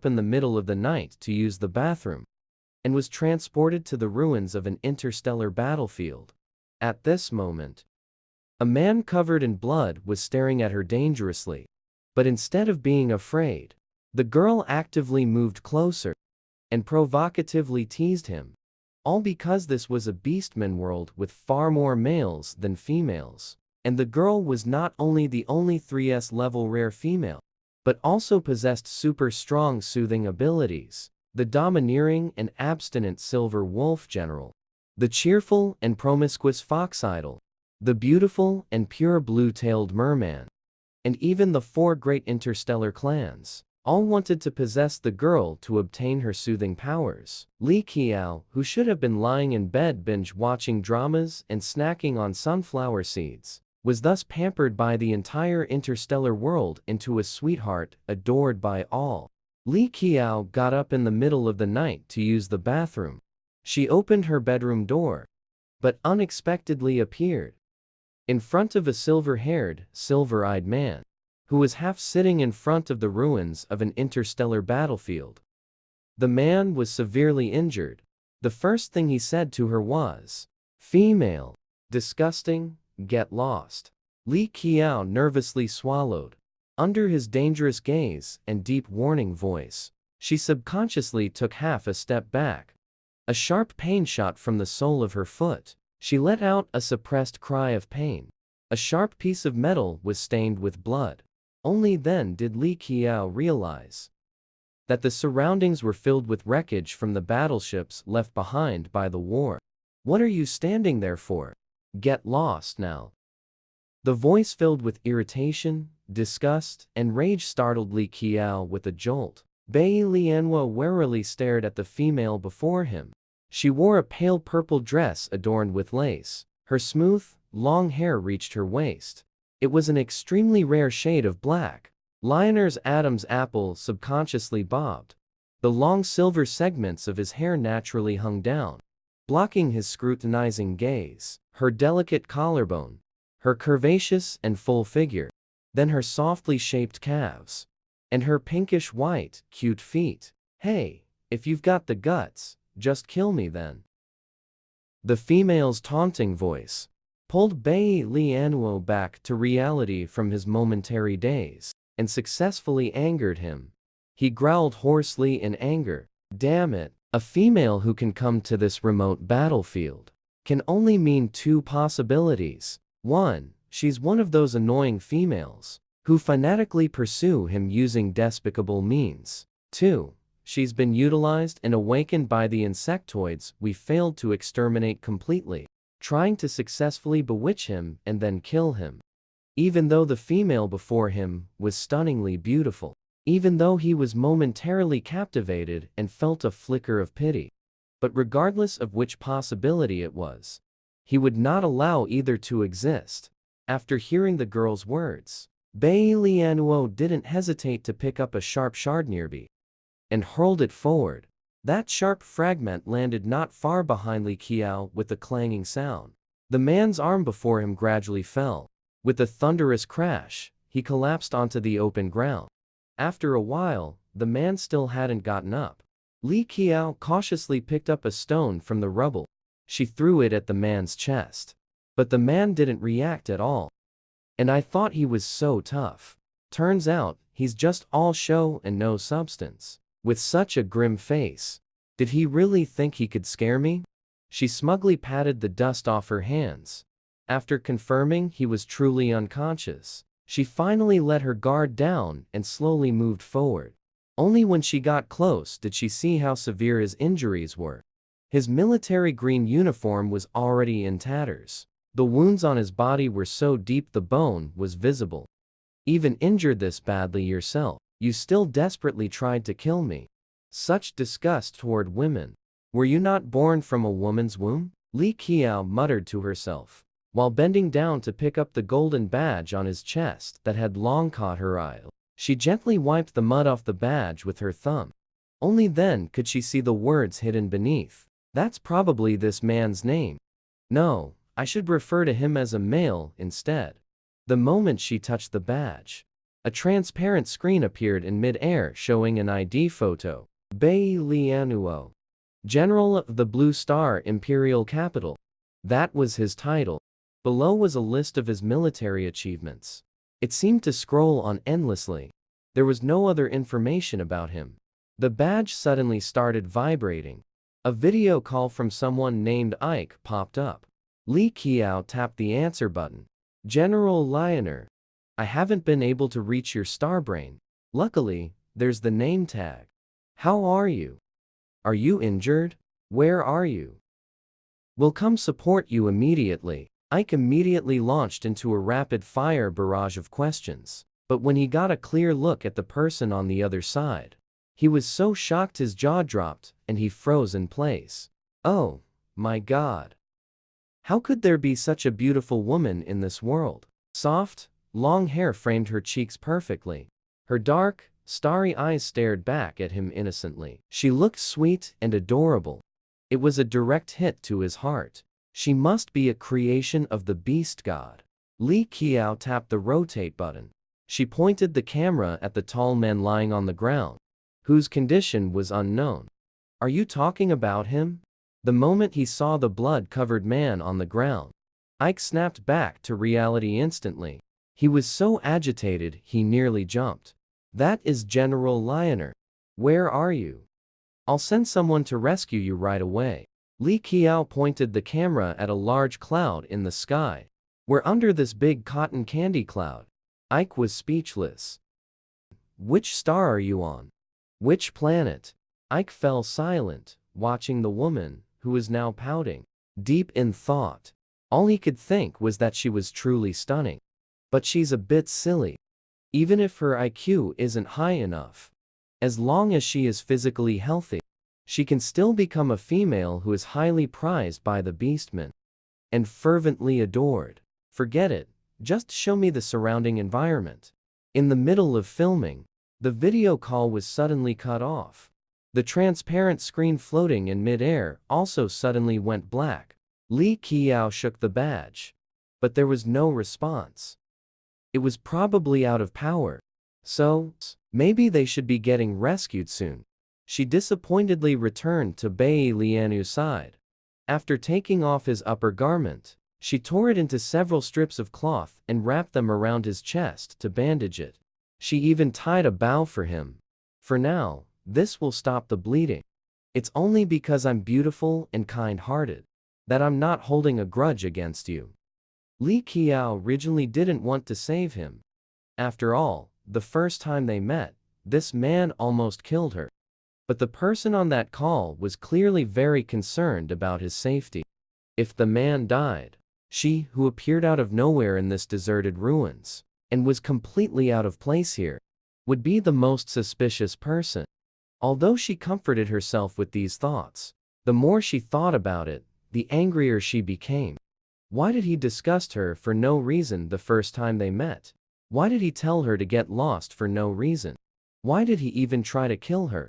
in the middle of the night to use the bathroom, and was transported to the ruins of an interstellar battlefield. At this moment, a man covered in blood was staring at her dangerously, but instead of being afraid, the girl actively moved closer and provocatively teased him, all because this was a beastman world with far more males than females, and the girl was not only the only 3S level rare female, but also possessed super strong soothing abilities, the domineering and abstinent silver wolf general, the cheerful and promiscuous fox idol, the beautiful and pure blue-tailed merman, and even the 4 great interstellar clans, all wanted to possess the girl to obtain her soothing powers. Li Qiao, who should have been lying in bed binge-watching dramas and snacking on sunflower seeds, was thus pampered by the entire interstellar world into a sweetheart adored by all. Li Qiao got up in the middle of the night to use the bathroom. She opened her bedroom door, but unexpectedly appeared in front of a silver-haired, silver-eyed man, who was half sitting in front of the ruins of an interstellar battlefield. The man was severely injured. The first thing he said to her was, "Female. Disgusting, get lost." Li Qiao nervously swallowed. Under his dangerous gaze and deep warning voice, she subconsciously took half a step back. A sharp pain shot from the sole of her foot. She let out a suppressed cry of pain. A sharp piece of metal was stained with blood. Only then did Li Qiao realize that the surroundings were filled with wreckage from the battleships left behind by the war. "What are you standing there for? Get lost now." The voice filled with irritation, disgust, and rage startled Li Qiao with a jolt. Bai Lianhua warily stared at the female before him. She wore a pale purple dress adorned with lace. Her smooth, long hair reached her waist. It was an extremely rare shade of black. Lionel's Adam's apple subconsciously bobbed. The long silver segments of his hair naturally hung down, blocking his scrutinizing gaze. Her delicate collarbone, her curvaceous and full figure, then her softly shaped calves, and her pinkish-white, cute feet. "Hey, if you've got the guts, just kill me then." The female's taunting voice pulled Bai Lianhua back to reality from his momentary daze, and successfully angered him. He growled hoarsely in anger, "Damn it, a female who can come to this remote battlefield can only mean 2 possibilities. 1, she's one of those annoying females who fanatically pursue him using despicable means. 2, she's been utilized and awakened by the insectoids we failed to exterminate completely, trying to successfully bewitch him and then kill him." Even though the female before him was stunningly beautiful, even though he was momentarily captivated and felt a flicker of pity, but regardless of which possibility it was, he would not allow either to exist. After hearing the girl's words, Bai Lianhua didn't hesitate to pick up a sharp shard nearby and hurled it forward. That sharp fragment landed not far behind Li Qiao with a clanging sound. The man's arm before him gradually fell. With a thunderous crash, he collapsed onto the open ground. After a while, the man still hadn't gotten up. Li Qiao cautiously picked up a stone from the rubble. She threw it at the man's chest. But the man didn't react at all. "And I thought he was so tough. Turns out, he's just all show and no substance." With such a grim face. Did he really think he could scare me? She smugly patted the dust off her hands. After confirming he was truly unconscious, she finally let her guard down and slowly moved forward. Only when she got close did she see how severe his injuries were. His military green uniform was already in tatters. The wounds on his body were so deep the bone was visible. "Even injured this badly yourself, you still desperately tried to kill me. Such disgust toward women. Were you not born from a woman's womb?" Li Qiao muttered to herself, while bending down to pick up the golden badge on his chest that had long caught her eye. She gently wiped the mud off the badge with her thumb. Only then could she see the words hidden beneath. "That's probably this man's name. No, I should refer to him as a male instead." The moment she touched the badge, A transparent screen appeared in mid-air showing an ID photo. Bai Lianuo, General of the Blue Star Imperial Capital. That was his title. Below was a list of his military achievements. It seemed to scroll on endlessly. There was no other information about him. The badge suddenly started vibrating. A video call from someone named Ike popped up. Li Qiao tapped the answer button. General Lioner, I haven't been able to reach your starbrain. Luckily, there's the name tag. How are you? Are you injured? Where are you? We'll come support you immediately. Ike immediately launched into a rapid-fire barrage of questions. But when he got a clear look at the person on the other side, he was so shocked his jaw dropped and he froze in place. Oh, my God. How could there be such a beautiful woman in this world? Soft, long hair framed her cheeks perfectly. Her dark, starry eyes stared back at him innocently. She looked sweet and adorable. It was a direct hit to his heart. She must be a creation of the beast god. Li Qiao tapped the rotate button. She pointed the camera at the tall man lying on the ground, whose condition was unknown. Are you talking about him? The moment he saw the blood-covered man on the ground, Ike snapped back to reality instantly. He was so agitated he nearly jumped. That is General Lioner. Where are you? I'll send someone to rescue you right away. Li Qiao pointed the camera at a large cloud in the sky. We're under this big cotton candy cloud. Ike was speechless. Which star are you on? Which planet? Ike fell silent, watching the woman, who was now pouting. Deep in thought. All he could think was that she was truly stunning. But she's a bit silly. Even if her IQ isn't high enough. As long as she is physically healthy, she can still become a female who is highly prized by the beastmen and fervently adored. Forget it, just show me the surrounding environment. In the middle of filming, the video call was suddenly cut off. The transparent screen floating in mid-air also suddenly went black. Li Qiao shook the badge, but there was no response. It was probably out of power. So, maybe they should be getting rescued soon. She disappointedly returned to Bai Lianu's side. After taking off his upper garment, she tore it into several strips of cloth and wrapped them around his chest to bandage it. She even tied a bow for him. For now, this will stop the bleeding. It's only because I'm beautiful and kind-hearted that I'm not holding a grudge against you. Li Qiao originally didn't want to save him. After all, the first time they met, this man almost killed her. But the person on that call was clearly very concerned about his safety. If the man died, she, who appeared out of nowhere in this deserted ruins, and was completely out of place here, would be the most suspicious person. Although she comforted herself with these thoughts, the more she thought about it, the angrier she became. Why did he disgust her for no reason the first time they met? Why did he tell her to get lost for no reason? Why did he even try to kill her?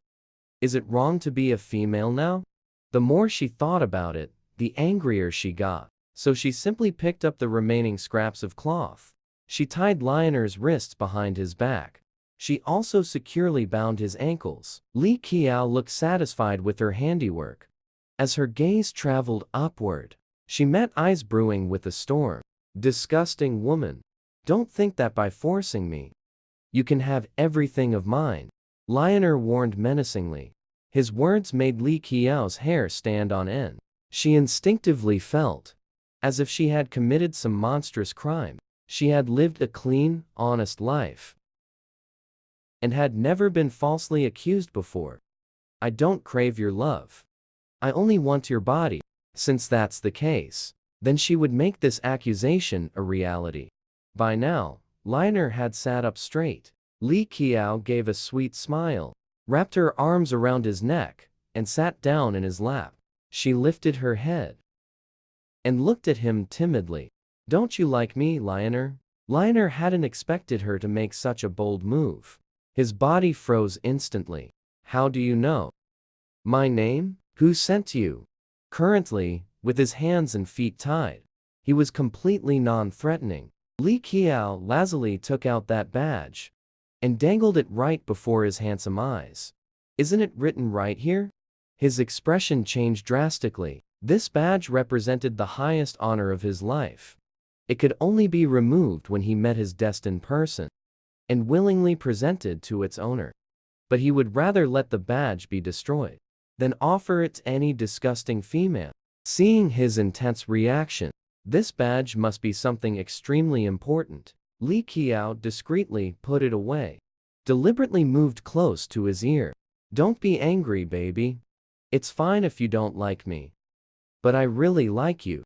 Is it wrong to be a female now? The more she thought about it, the angrier she got. So she simply picked up the remaining scraps of cloth. She tied Lioner's wrists behind his back. She also securely bound his ankles. Li Qiao looked satisfied with her handiwork. As her gaze traveled upward, she met eyes brewing with a storm. Disgusting woman. Don't think that by forcing me, you can have everything of mine. Lioner warned menacingly. His words made Li Qiao's hair stand on end. She instinctively felt as if she had committed some monstrous crime. She had lived a clean, honest life and had never been falsely accused before. I don't crave your love. I only want your body. Since that's the case, then she would make this accusation a reality. By now, Lioner had sat up straight. Li Qiao gave a sweet smile, wrapped her arms around his neck, and sat down in his lap. She lifted her head and looked at him timidly. Don't you like me, Lioner? Lioner hadn't expected her to make such a bold move. His body froze instantly. How do you know? My name? Who sent you? Currently, with his hands and feet tied, he was completely non-threatening. Li Qiao lazily took out that badge, and dangled it right before his handsome eyes. "Isn't it written right here?" His expression changed drastically. This badge represented the highest honor of his life. It could only be removed when he met his destined person and willingly presented to its owner. But he would rather let the badge be destroyed than offer it to any disgusting female. Seeing his intense reaction, this badge must be something extremely important. Li Qiao discreetly put it away, deliberately moved close to his ear. "Don't be angry, baby. It's fine if you don't like me. But I really like you."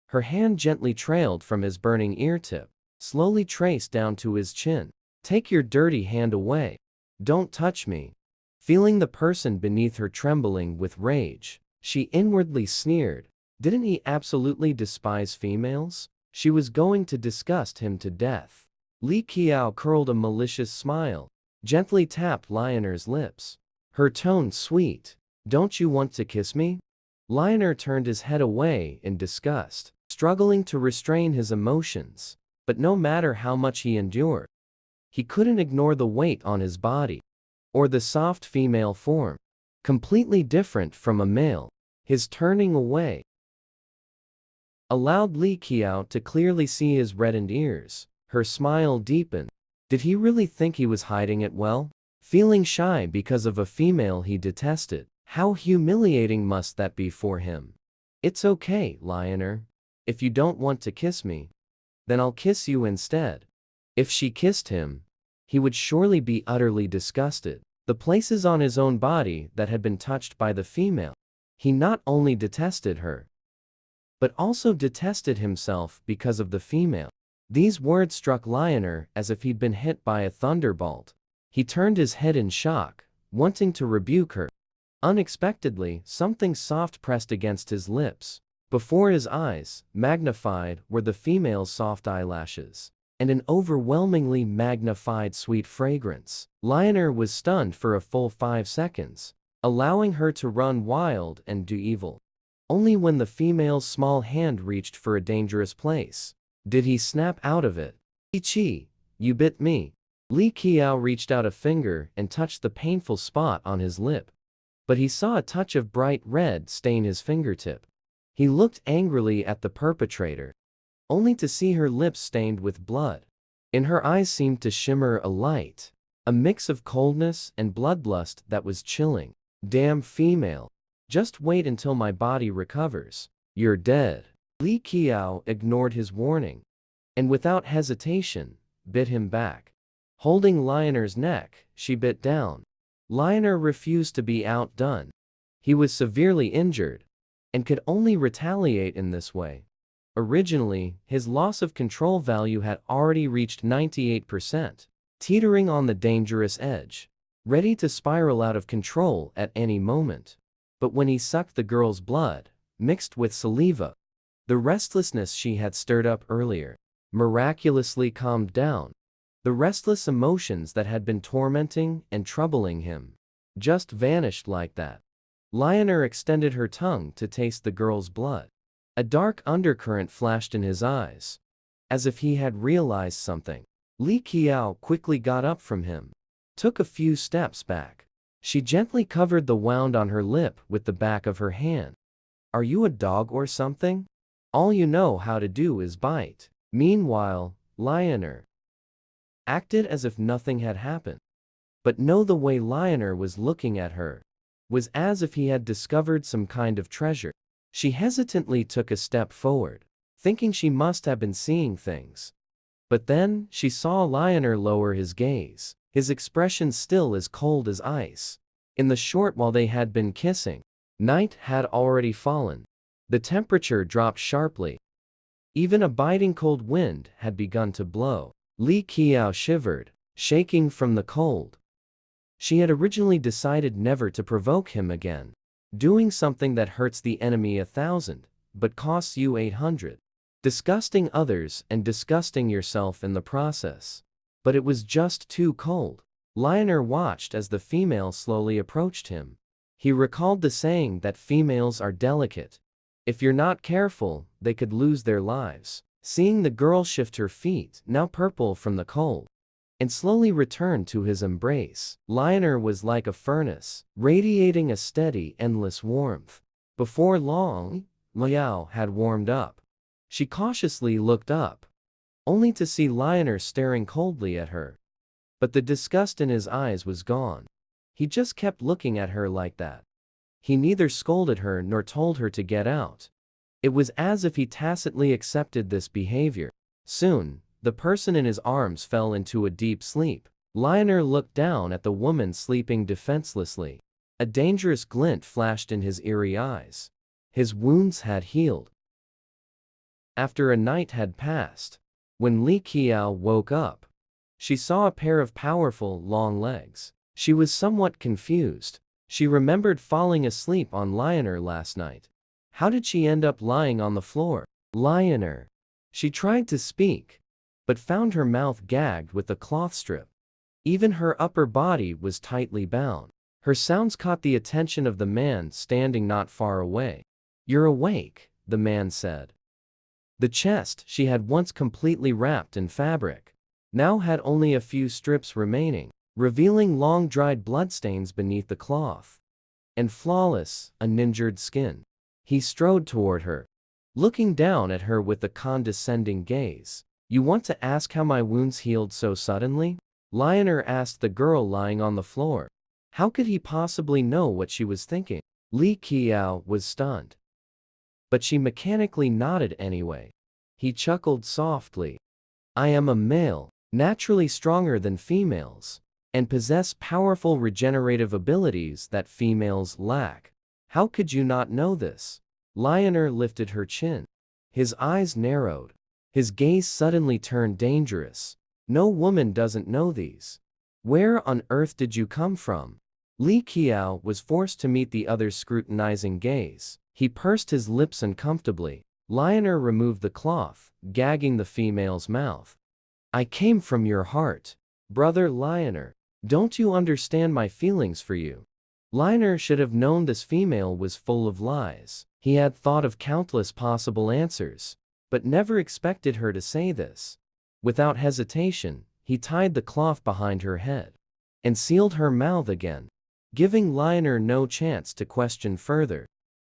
Her hand gently trailed from his burning ear tip, slowly traced down to his chin. "Take your dirty hand away. Don't touch me." Feeling the person beneath her trembling with rage, she inwardly sneered. Didn't he absolutely despise females? She was going to disgust him to death. Li Qiao curled a malicious smile, gently tapped Lioner's lips. Her tone sweet. "Don't you want to kiss me?" Lioner turned his head away in disgust, struggling to restrain his emotions. But no matter how much he endured, he couldn't ignore the weight on his body, or the soft female form, completely different from a male. His turning away allowed Li Qiao to clearly see his reddened ears. Her smile deepened. Did he really think he was hiding it well? Feeling shy because of a female he detested. How humiliating must that be for him? "It's okay, Lioner. If you don't want to kiss me, then I'll kiss you instead." If she kissed him, he would surely be utterly disgusted. The places on his own body that had been touched by the female, he not only detested her, but also detested himself because of the female. These words struck Lioner as if he'd been hit by a thunderbolt. He turned his head in shock, wanting to rebuke her. Unexpectedly, something soft pressed against his lips. Before his eyes, magnified, were the female's soft eyelashes and an overwhelmingly magnified sweet fragrance. Lioner was stunned for a full 5 seconds, allowing her to run wild and do evil. Only when the female's small hand reached for a dangerous place did he snap out of it. "Chi, you bit me." Li Qiao reached out a finger and touched the painful spot on his lip. But he saw a touch of bright red stain his fingertip. He looked angrily at the perpetrator, only to see her lips stained with blood. In her eyes seemed to shimmer a light, a mix of coldness and bloodlust that was chilling. "Damn female. Just wait until my body recovers. You're dead." Li Qiao ignored his warning, and without hesitation, bit him back. Holding Lioner's neck, she bit down. Lioner refused to be outdone. He was severely injured, and could only retaliate in this way. Originally, his loss of control value had already reached 98%, teetering on the dangerous edge, ready to spiral out of control at any moment. But when he sucked the girl's blood, mixed with saliva, the restlessness she had stirred up earlier miraculously calmed down. The restless emotions that had been tormenting and troubling him just vanished like that. Lioner extended her tongue to taste the girl's blood. A dark undercurrent flashed in his eyes, as if he had realized something. Li Qiao quickly got up from him, took a few steps back. She gently covered the wound on her lip with the back of her hand. "Are you a dog or something? All you know how to do is bite." Meanwhile, Lioner acted as if nothing had happened. But no, the way Lioner was looking at her was as if he had discovered some kind of treasure. She hesitantly took a step forward, thinking she must have been seeing things. But then, she saw Lioner lower his gaze, his expression still as cold as ice. In the short while they had been kissing, night had already fallen. The temperature dropped sharply. Even a biting cold wind had begun to blow. Li Qiao shivered, shaking from the cold. She had originally decided never to provoke him again, doing something that hurts the enemy 1,000, but costs you 800. Disgusting others and disgusting yourself in the process. But it was just too cold. Lioner watched as the female slowly approached him. He recalled the saying that females are delicate. If you're not careful, they could lose their lives. Seeing the girl shift her feet, now purple from the cold, and slowly returned to his embrace. Lionel was like a furnace, radiating a steady, endless warmth. Before long, Liao had warmed up. She cautiously looked up, only to see Lionel staring coldly at her. But the disgust in his eyes was gone. He just kept looking at her like that. He neither scolded her nor told her to get out. It was as if he tacitly accepted this behavior. Soon, the person in his arms fell into a deep sleep. Lionel looked down at the woman sleeping defenselessly. A dangerous glint flashed in his eerie eyes. His wounds had healed. After a night had passed, when Li Qiao woke up, she saw a pair of powerful, long legs. She was somewhat confused. She remembered falling asleep on Lionel last night. How did she end up lying on the floor? Lionel. She tried to speak, but found her mouth gagged with a cloth strip. Even her upper body was tightly bound. Her sounds caught the attention of the man standing not far away. "You're awake," the man said. The chest she had once completely wrapped in fabric now had only a few strips remaining, revealing long dried bloodstains beneath the cloth. And flawless, uninjured skin. He strode toward her, looking down at her with a condescending gaze. "You want to ask how my wounds healed so suddenly?" Lionel asked the girl lying on the floor. How could he possibly know what she was thinking? Li Qiao was stunned. But she mechanically nodded anyway. He chuckled softly. "I am a male, naturally stronger than females, and possess powerful regenerative abilities that females lack. How could you not know this?" Lionel lifted her chin. His eyes narrowed. His gaze suddenly turned dangerous. "No woman doesn't know these. Where on earth did you come from?" Li Qiao was forced to meet the other's scrutinizing gaze. He pursed his lips uncomfortably. Lionel removed the cloth, gagging the female's mouth. "I came from your heart. Brother Lionel. Don't you understand my feelings for you?" Lionel should have known this female was full of lies. He had thought of countless possible answers, but never expected her to say this. Without hesitation, he tied the cloth behind her head and sealed her mouth again, giving Lionel no chance to question further.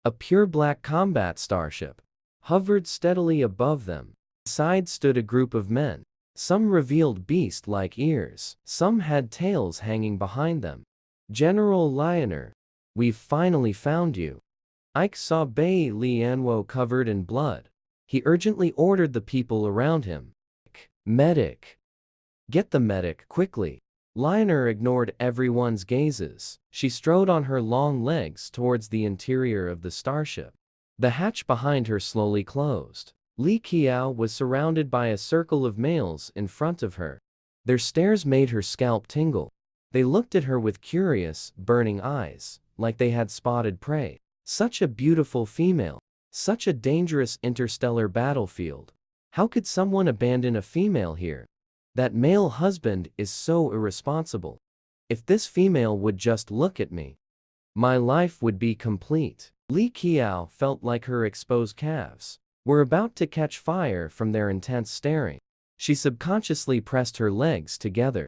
A pure black combat starship hovered steadily above them. Inside stood a group of men. Some revealed beast-like ears. Some had tails hanging behind them. "General Lionel, we've finally found you." Ike saw Bai Lianwo covered in blood. He urgently ordered the people around him. "Medic! Get the medic, quickly!" Lionel ignored everyone's gazes. She strode on her long legs towards the interior of the starship. The hatch behind her slowly closed. Li Qiao was surrounded by a circle of males in front of her. Their stares made her scalp tingle. They looked at her with curious, burning eyes, like they had spotted prey. Such a beautiful female. Such a dangerous interstellar battlefield. How could someone abandon a female here? That male husband is so irresponsible. If this female would just look at me, my life would be complete. Li Qiao felt like her exposed calves were about to catch fire from their intense staring. She subconsciously pressed her legs together.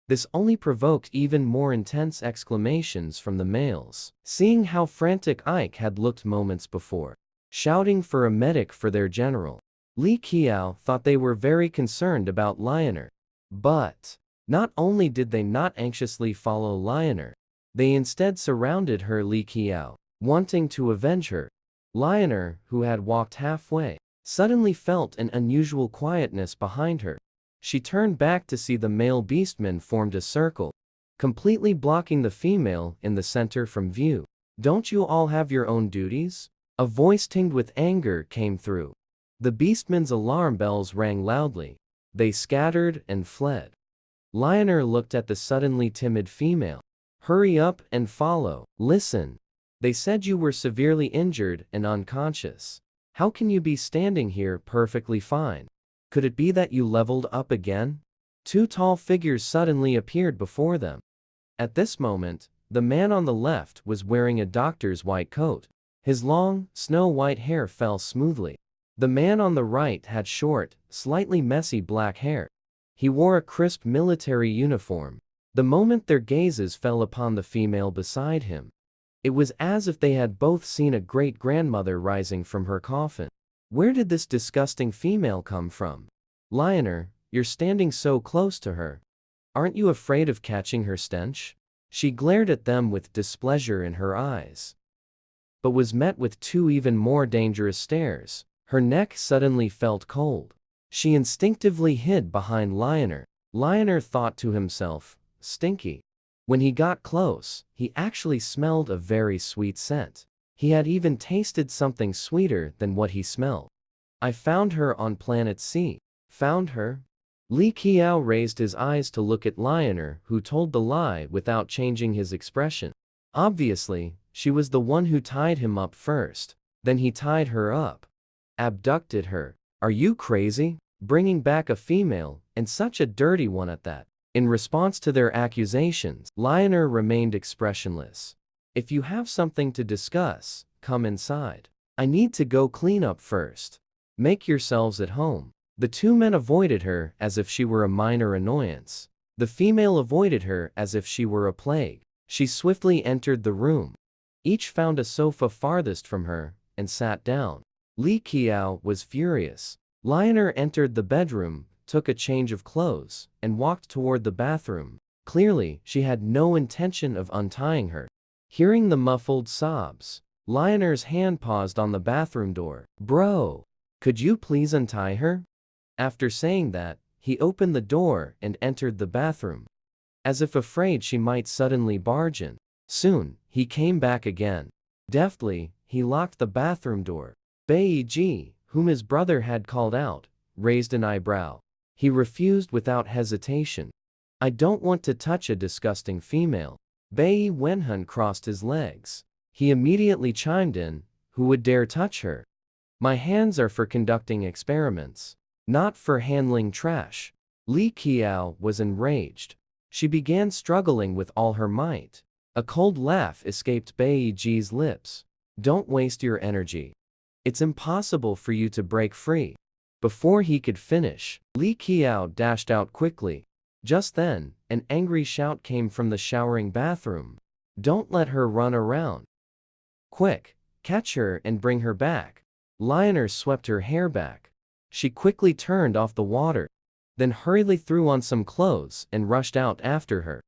This only provoked even more intense exclamations from the males, seeing how frantic Ike had looked moments before, shouting for a medic for their general. Li Qiao thought they were very concerned about Lionel. But not only did they not anxiously follow Lionel, they instead surrounded her. Li Qiao, wanting to avenge her. Lionel, who had walked halfway, suddenly felt an unusual quietness behind her. She turned back to see the male beastmen formed a circle, completely blocking the female in the center from view. "Don't you all have your own duties?" A voice tinged with anger came through. The beastmen's alarm bells rang loudly. They scattered and fled. Lionel looked at the suddenly timid female. "Hurry up and follow." "Listen. They said you were severely injured and unconscious. How can you be standing here perfectly fine? Could it be that you leveled up again?" Two tall figures suddenly appeared before them. At this moment, the man on the left was wearing a doctor's white coat. His long, snow-white hair fell smoothly. The man on the right had short, slightly messy black hair. He wore a crisp military uniform. The moment their gazes fell upon the female beside him, it was as if they had both seen a great-grandmother rising from her coffin. Where did this disgusting female come from? Lionel, you're standing so close to her. Aren't you afraid of catching her stench? She glared at them with displeasure in her eyes, but was met with two even more dangerous stares. Her neck suddenly felt cold. She instinctively hid behind Lionel. Lionel thought to himself, stinky. When he got close, he actually smelled a very sweet scent. He had even tasted something sweeter than what he smelled. I found her on planet C. Found her? Li Qiao raised his eyes to look at Lionel, who told the lie without changing his expression. Obviously, she was the one who tied him up first. Then he tied her up. Abducted her. Are you crazy? Bringing back a female, and such a dirty one at that. In response to their accusations, Lionel remained expressionless. If you have something to discuss, come inside. I need to go clean up first. Make yourselves at home. The two men avoided her as if she were a minor annoyance. The female avoided her as if she were a plague. She swiftly entered the room. Each found a sofa farthest from her, and sat down. Li Qiao was furious. Lionel entered the bedroom, took a change of clothes, and walked toward the bathroom. Clearly, she had no intention of untying her. Hearing the muffled sobs, Lionel's hand paused on the bathroom door. Bro, could you please untie her? After saying that, he opened the door and entered the bathroom, as if afraid she might suddenly barge in. Soon, he came back again. Deftly, he locked the bathroom door. Bai Ji, whom his brother had called out, raised an eyebrow. He refused without hesitation. I don't want to touch a disgusting female. Bai Wenhun crossed his legs. He immediately chimed in, who would dare touch her? My hands are for conducting experiments, not for handling trash. Li Qiao was enraged. She began struggling with all her might. A cold laugh escaped Bai Ji's lips. Don't waste your energy. It's impossible for you to break free. Before he could finish, Li Qiao dashed out quickly. Just then, an angry shout came from the showering bathroom. Don't let her run around. Quick, catch her and bring her back. Lionel swept her hair back. She quickly turned off the water, then hurriedly threw on some clothes and rushed out after her.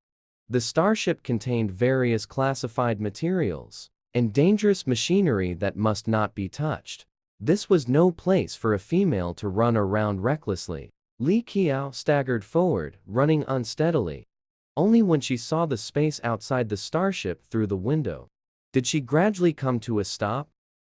The starship contained various classified materials and dangerous machinery that must not be touched. This was no place for a female to run around recklessly. Li Qiao staggered forward, running unsteadily. Only when she saw the space outside the starship through the window did she gradually come to a stop.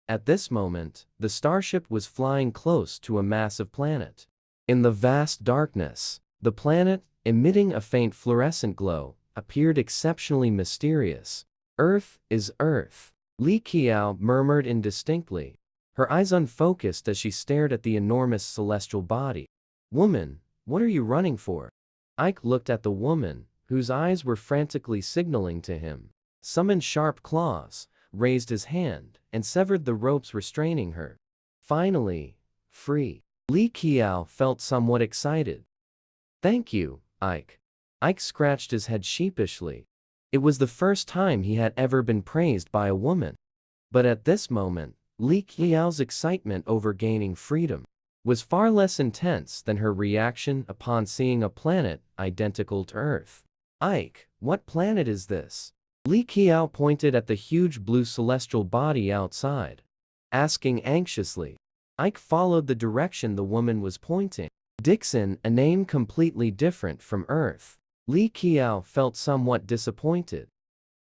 At this moment, the starship was flying close to a massive planet. In the vast darkness, the planet, emitting a faint fluorescent glow, appeared exceptionally mysterious. Earth is Earth, Li Qiao murmured indistinctly, her eyes unfocused as she stared at the enormous celestial body. Woman, what are you running for? Ike looked at the woman, whose eyes were frantically signaling to him. Summoned sharp claws, raised his hand, and severed the ropes restraining her. Finally, free. Li Qiao felt somewhat excited. Thank you, Ike. Ike scratched his head sheepishly. It was the first time he had ever been praised by a woman. But at this moment, Li Qiao's excitement over gaining freedom was far less intense than her reaction upon seeing a planet identical to Earth. Ike, what planet is this? Li Qiao pointed at the huge blue celestial body outside, asking anxiously. Ike followed the direction the woman was pointing. Dixon, a name completely different from Earth. Li Qiao felt somewhat disappointed.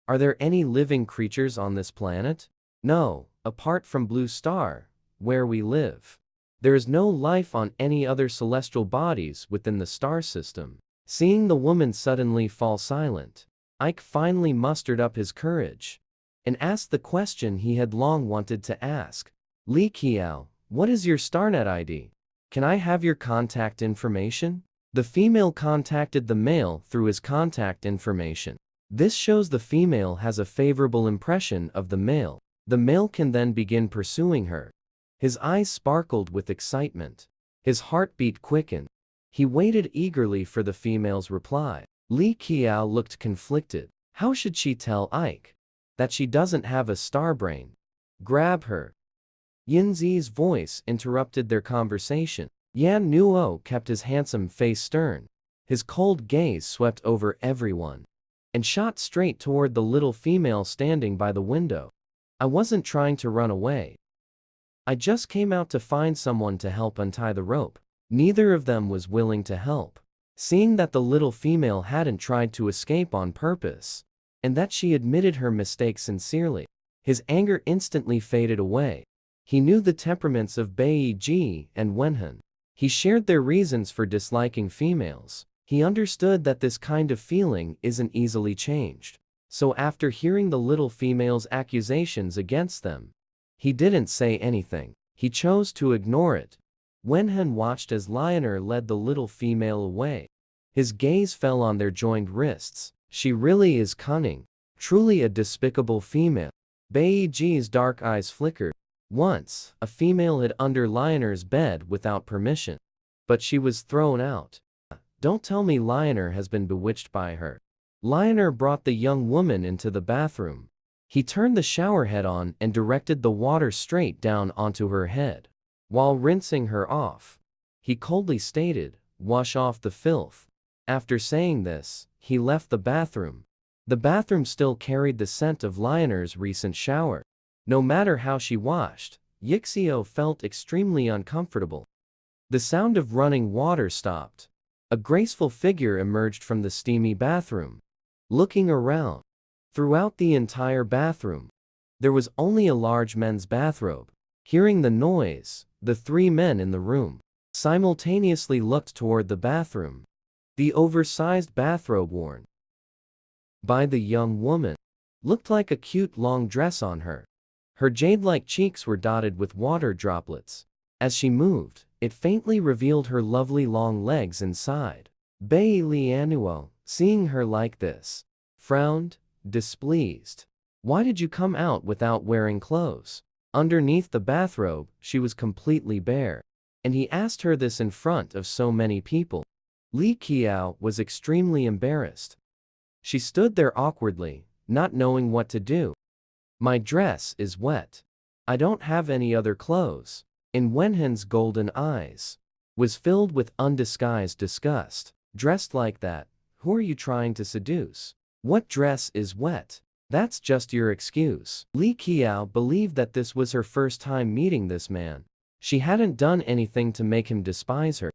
Are there any living creatures on this planet? No, apart from Blue Star, where we live. There is no life on any other celestial bodies within the star system. Seeing the woman suddenly fall silent, Ike finally mustered up his courage and asked the question he had long wanted to ask. Li Qiao, what is your StarNet ID? Can I have your contact information? The female contacted the male through his contact information. This shows the female has a favorable impression of the male. The male can then begin pursuing her. His eyes sparkled with excitement. His heartbeat quickened. He waited eagerly for the female's reply. Li Qiao looked conflicted. How should she tell Ike that she doesn't have a star brain? Grab her. Yinzi's voice interrupted their conversation. Yan Nuo kept his handsome face stern. His cold gaze swept over everyone and shot straight toward the little female standing by the window. I wasn't trying to run away. I just came out to find someone to help untie the rope. Neither of them was willing to help. Seeing that the little female hadn't tried to escape on purpose, and that she admitted her mistake sincerely, his anger instantly faded away. He knew the temperaments of Bai Ji and Wenhan. He shared their reasons for disliking females. He understood that this kind of feeling isn't easily changed. So after hearing the little female's accusations against them, he didn't say anything. He chose to ignore it. Wenhan watched as Lionel led the little female away. His gaze fell on their joined wrists. She really is cunning. Truly a despicable female. Bai Ji's dark eyes flickered. Once, a female hid under Lionel's bed without permission. But she was thrown out. Don't tell me Lionel has been bewitched by her. Lionel brought the young woman into the bathroom. He turned the shower head on and directed the water straight down onto her head. While rinsing her off, he coldly stated, "Wash off the filth." After saying this, he left the bathroom. The bathroom still carried the scent of Lionel's recent shower. No matter how she washed, Yixio felt extremely uncomfortable. The sound of running water stopped. A graceful figure emerged from the steamy bathroom. Looking around, throughout the entire bathroom, there was only a large men's bathrobe. Hearing the noise, the three men in the room simultaneously looked toward the bathroom. The oversized bathrobe worn by the young woman looked like a cute long dress on her. Her jade-like cheeks were dotted with water droplets. As she moved, it faintly revealed her lovely long legs inside. Bai Lianuo, seeing her like this, frowned, displeased. Why did you come out without wearing clothes? Underneath the bathrobe, she was completely bare. And he asked her this in front of so many people. Li Qiao was extremely embarrassed. She stood there awkwardly, not knowing what to do. My dress is wet. I don't have any other clothes. In Wenhan's golden eyes was filled with undisguised disgust. Dressed like that, who are you trying to seduce? What dress is wet? That's just your excuse. Li Qiao believed that this was her first time meeting this man. She hadn't done anything to make him despise her,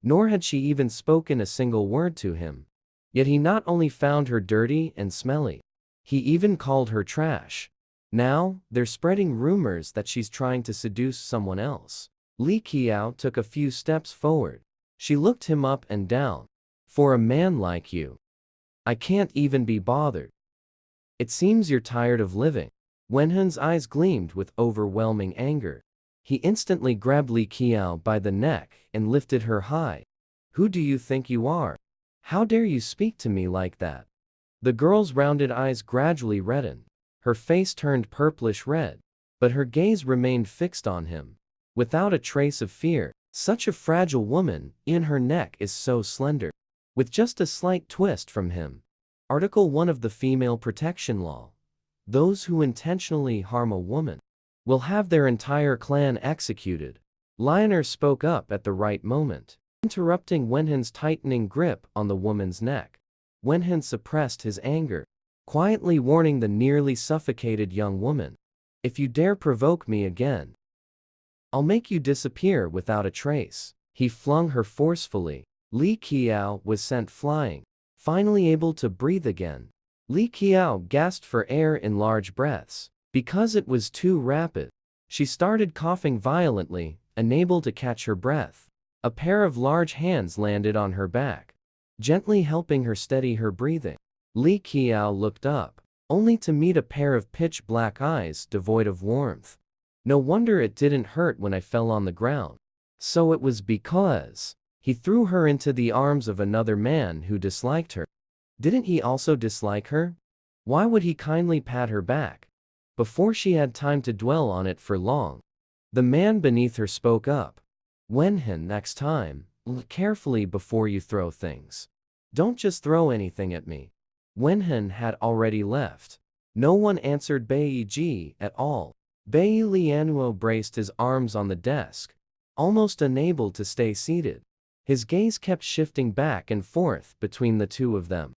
nor had she even spoken a single word to him. Yet he not only found her dirty and smelly, he even called her trash. Now, they're spreading rumors that she's trying to seduce someone else. Li Qiao took a few steps forward. She looked him up and down. For a man like you, I can't even be bothered. It seems you're tired of living. Wenhan's eyes gleamed with overwhelming anger. He instantly grabbed Li Qiao by the neck and lifted her high. Who do you think you are? How dare you speak to me like that? The girl's rounded eyes gradually reddened. Her face turned purplish red, but her gaze remained fixed on him, without a trace of fear. Such a fragile woman, and her neck is so slender. With just a slight twist from him. Article 1 of the Female Protection Law. Those who intentionally harm a woman will have their entire clan executed. Lionel spoke up at the right moment, interrupting Wenhan's tightening grip on the woman's neck. Wenhan suppressed his anger, quietly warning the nearly suffocated young woman. If you dare provoke me again, I'll make you disappear without a trace. He flung her forcefully. Li Qiao was sent flying, finally able to breathe again. Li Qiao gasped for air in large breaths. Because it was too rapid, she started coughing violently, unable to catch her breath. A pair of large hands landed on her back, gently helping her steady her breathing. Li Qiao looked up, only to meet a pair of pitch-black eyes devoid of warmth. No wonder it didn't hurt when I fell on the ground. So it was because he threw her into the arms of another man who disliked her. Didn't he also dislike her? Why would he kindly pat her back? Before she had time to dwell on it for long, the man beneath her spoke up. Wenhan, next time, Look carefully before you throw things. Don't just throw anything at me. Wenhan had already left. No one answered Bai Ji at all. Bai Lianuo braced his arms on the desk, almost unable to stay seated. His gaze kept shifting back and forth between the two of them.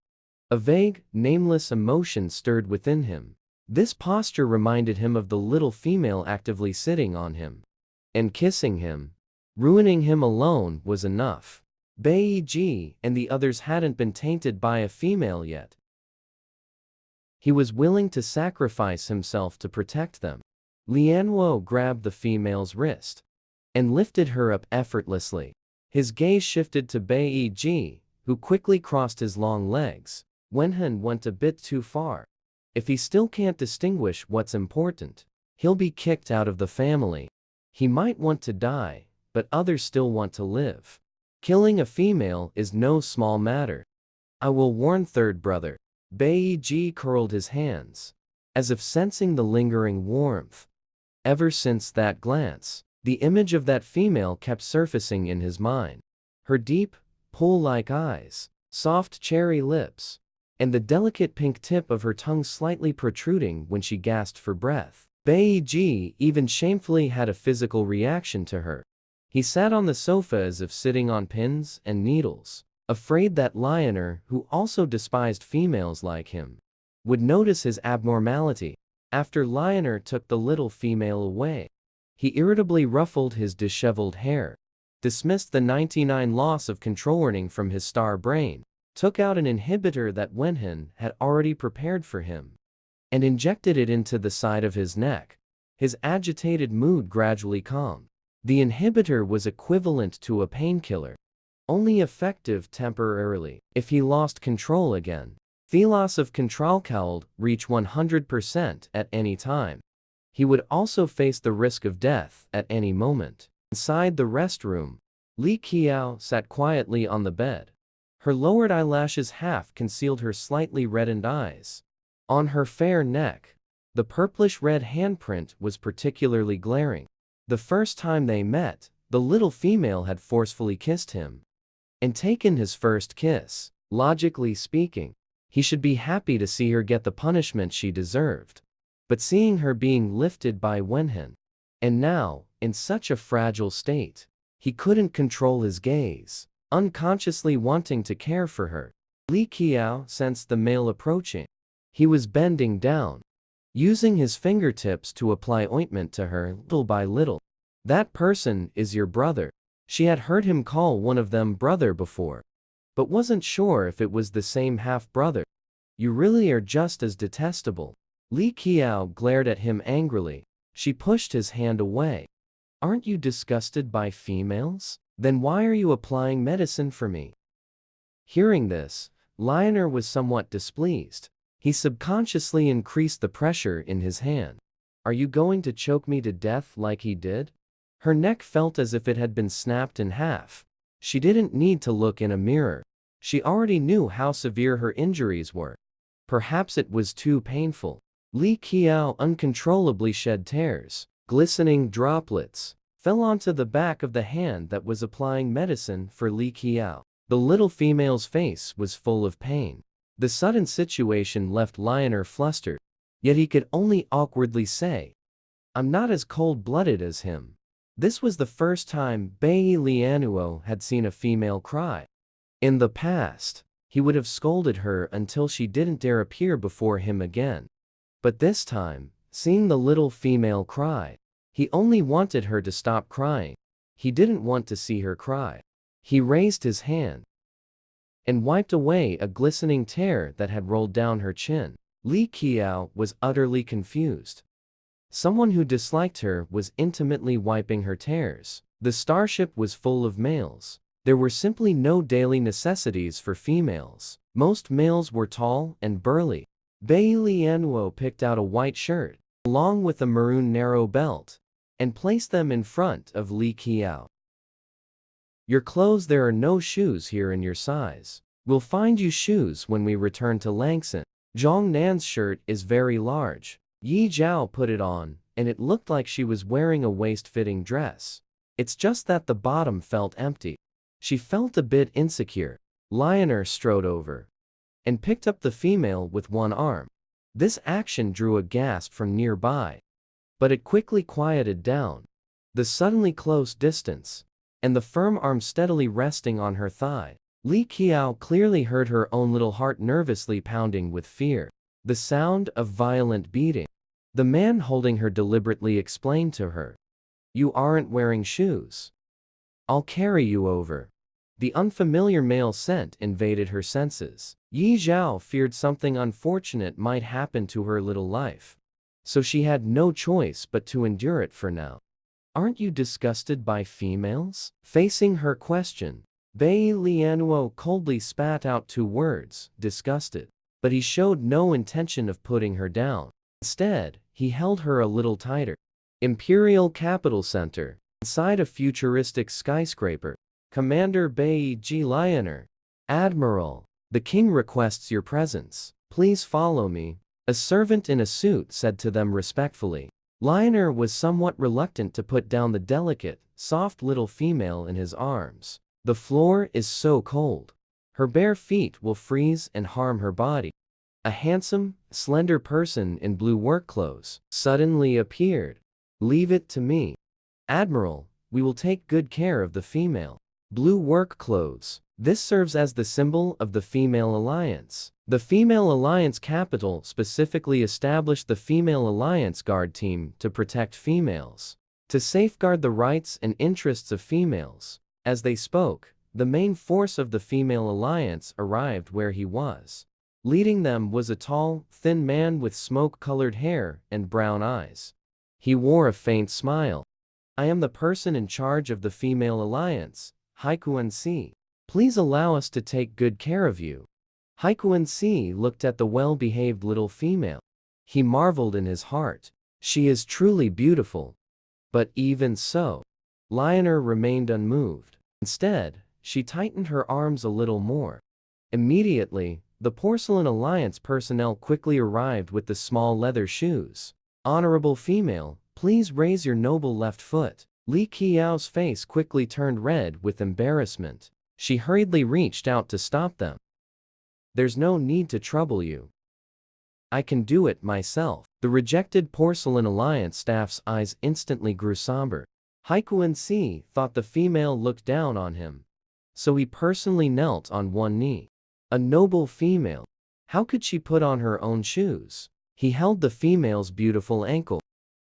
A vague, nameless emotion stirred within him. This posture reminded him of the little female actively sitting on him and kissing him. Ruining him alone was enough. Bai Ji and the others hadn't been tainted by a female yet. He was willing to sacrifice himself to protect them. Lianhuo grabbed the female's wrist and lifted her up effortlessly. His gaze shifted to Bai Ji, who quickly crossed his long legs. Wenhan went a bit too far. If he still can't distinguish what's important, he'll be kicked out of the family. He might want to die, but others still want to live. Killing a female is no small matter. I will warn third brother. Bai Ji curled his hands, as if sensing the lingering warmth. Ever since that glance, the image of that female kept surfacing in his mind. Her deep, pool-like eyes, soft cherry lips, and the delicate pink tip of her tongue slightly protruding when she gasped for breath. Bai Ji even shamefully had a physical reaction to her. He sat on the sofa as if sitting on pins and needles, afraid that Lionel, who also despised females like him, would notice his abnormality. After Lionel took the little female away, he irritably ruffled his disheveled hair, dismissed the 99 loss of controlling from his star brain, took out an inhibitor that Wenhan had already prepared for him, and injected it into the side of his neck. His agitated mood gradually calmed. The inhibitor was equivalent to a painkiller, only effective temporarily. If he lost control again, the loss of control could reach 100% at any time. He would also face the risk of death at any moment. Inside the restroom, Li Qiao sat quietly on the bed. Her lowered eyelashes half concealed her slightly reddened eyes. On her fair neck, the purplish-red handprint was particularly glaring. The first time they met, the little female had forcefully kissed him and taken his first kiss. Logically speaking, he should be happy to see her get the punishment she deserved. But seeing her being lifted by Wenhan, and now, in such a fragile state, he couldn't control his gaze, unconsciously wanting to care for her. Li Qiao sensed the male approaching. He was bending down, using his fingertips to apply ointment to her little by little. That person is your brother. She had heard him call one of them brother before, but wasn't sure if it was the same half-brother. You really are just as detestable. Li Qiao glared at him angrily. She pushed his hand away. Aren't you disgusted by females? Then why are you applying medicine for me? Hearing this, Lionel was somewhat displeased. He subconsciously increased the pressure in his hand. Are you going to choke me to death like he did? Her neck felt as if it had been snapped in half. She didn't need to look in a mirror. She already knew how severe her injuries were. Perhaps it was too painful. Li Qiao uncontrollably shed tears. Glistening droplets fell onto the back of the hand that was applying medicine for Li Qiao. The little female's face was full of pain. The sudden situation left Lionel flustered, yet he could only awkwardly say, I'm not as cold-blooded as him. This was the first time Bai Lianuo had seen a female cry. In the past, he would have scolded her until she didn't dare appear before him again. But this time, seeing the little female cry, he only wanted her to stop crying. He didn't want to see her cry. He raised his hand and wiped away a glistening tear that had rolled down her chin. Li Qiao was utterly confused. Someone who disliked her was intimately wiping her tears. The starship was full of males. There were simply no daily necessities for females. Most males were tall and burly. Bai Lianuo picked out a white shirt, along with a maroon narrow belt, and placed them in front of Li Qiao. Your clothes, there are no shoes here in your size. We'll find you shoes when we return to Langson. Zhong Nan's shirt is very large. Yi Zhao put it on, and it looked like she was wearing a waist-fitting dress. It's just that the bottom felt empty. She felt a bit insecure. Lionel strode over and picked up the female with one arm. This action drew a gasp from nearby, but it quickly quieted down. The suddenly close distance, and the firm arm steadily resting on her thigh. Li Qiao clearly heard her own little heart nervously pounding with fear. The sound of violent beating. The man holding her deliberately explained to her, "You aren't wearing shoes. I'll carry you over." The unfamiliar male scent invaded her senses. Yi Zhao feared something unfortunate might happen to her little life, so she had no choice but to endure it for now. "Aren't you disgusted by females?" Facing her question, Bai Lianuo coldly spat out 2 words, disgusted. But he showed no intention of putting her down. Instead, he held her a little tighter. Imperial Capital Center. Inside a futuristic skyscraper. Commander Bai Ji Lioner. "Admiral, the king requests your presence. Please follow me," a servant in a suit said to them respectfully. Lioner was somewhat reluctant to put down the delicate, soft little female in his arms. "The floor is so cold. Her bare feet will freeze and harm her body." A handsome, slender person in blue work clothes suddenly appeared. "Leave it to me. Admiral, we will take good care of the female." Blue work clothes. This serves as the symbol of the Female Alliance. The Female Alliance capital specifically established the Female Alliance Guard Team to protect females, to safeguard the rights and interests of females. As they spoke, the main force of the Female Alliance arrived where he was. Leading them was a tall, thin man with smoke-colored hair and brown eyes. He wore a faint smile. "I am the person in charge of the Female Alliance, Haikuan Si. Please allow us to take good care of you." Haikuan Si looked at the well-behaved little female. He marveled in his heart. She is truly beautiful. But even so, Lioner remained unmoved. Instead, she tightened her arms a little more. Immediately, the Porcelain Alliance personnel quickly arrived with the small leather shoes. "Honorable female, please raise your noble left foot." Li Qiao's face quickly turned red with embarrassment. She hurriedly reached out to stop them. "There's no need to trouble you. I can do it myself." The rejected Porcelain Alliance staff's eyes instantly grew somber. Haikuan Si thought the female looked down on him, so he personally knelt on one knee. A noble female. How could she put on her own shoes? He held the female's beautiful ankle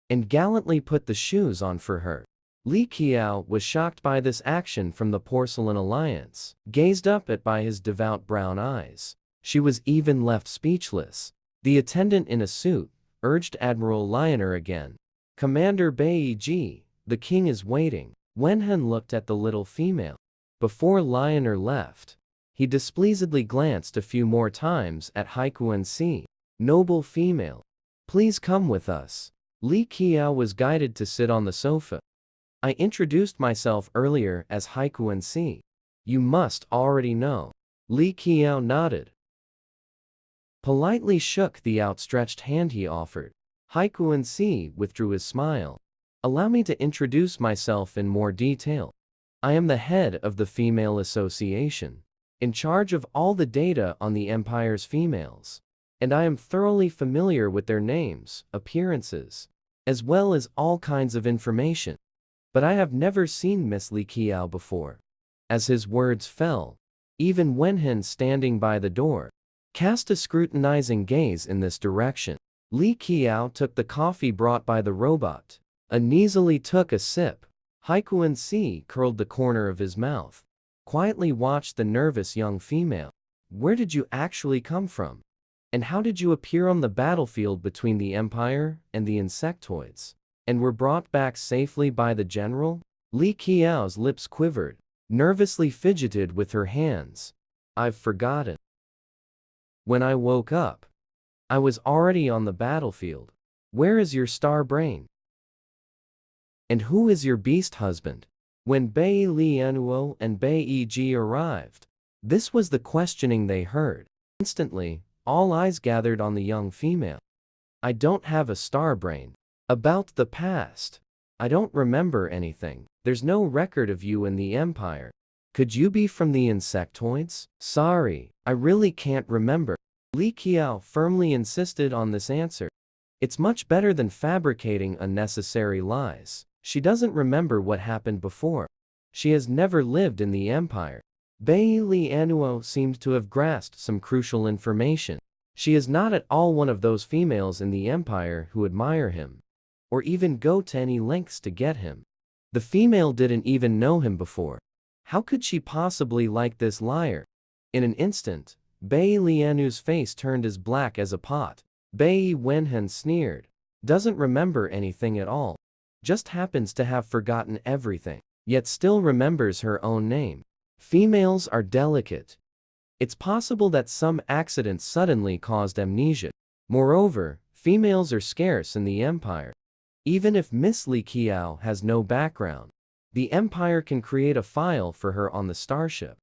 and gallantly put the shoes on for her. Li Qiao was shocked by this action from the Porcelain Alliance, gazed up at by his devout brown eyes. She was even left speechless. The attendant in a suit urged Admiral Lioner again. "Commander Bai Ji, the king is waiting." Wenhen looked at the little female. Before Lioner left, he displeasedly glanced a few more times at Haikuan Si. "Noble female, please come with us." Li Qiao was guided to sit on the sofa. "I introduced myself earlier as Haikuan Si. You must already know." Li Qiao nodded, politely shook the outstretched hand he offered. Haikuan Si withdrew his smile. "Allow me to introduce myself in more detail. I am the head of the Female Association, in charge of all the data on the Empire's females, and I am thoroughly familiar with their names, appearances, as well as all kinds of information. But I have never seen Miss Li Qiao before." As his words fell, even Wenhen standing by the door cast a scrutinizing gaze in this direction. Li Qiao took the coffee brought by the robot, uneasily took a sip. Haikuan Si curled the corner of his mouth, quietly watched the nervous young female. "Where did you actually come from? And how did you appear on the battlefield between the Empire and the insectoids? And were brought back safely by the general?" Li Qiao's lips quivered, nervously fidgeted with her hands. "I've forgotten. When I woke up, I was already on the battlefield. Where is your star brain? And who is your beast husband?" When Bai Lianuo and Bai Yi arrived, this was the questioning they heard. Instantly, all eyes gathered on the young female. "I don't have a star brain. About the past, I don't remember anything. There's no record of you in the Empire." Could you be from the insectoids? Sorry, I really can't remember. Li Qiao firmly insisted on this answer. It's much better than fabricating unnecessary lies. She doesn't remember what happened before. She has never lived in the empire. Bai Lianuo seemed to have grasped some crucial information. She is not at all one of those females in the empire who admire him, or even go to any lengths to get him. The female didn't even know him before. How could she possibly like this liar? In an instant, Bai Lianu's face turned as black as a pot. Bai Wenhen sneered. Doesn't remember anything at all. Just happens to have forgotten everything, yet still remembers her own name. Females are delicate. It's possible that some accident suddenly caused amnesia. Moreover, females are scarce in the empire. Even if Miss Li Qiao has no background, the empire can create a file for her on the starship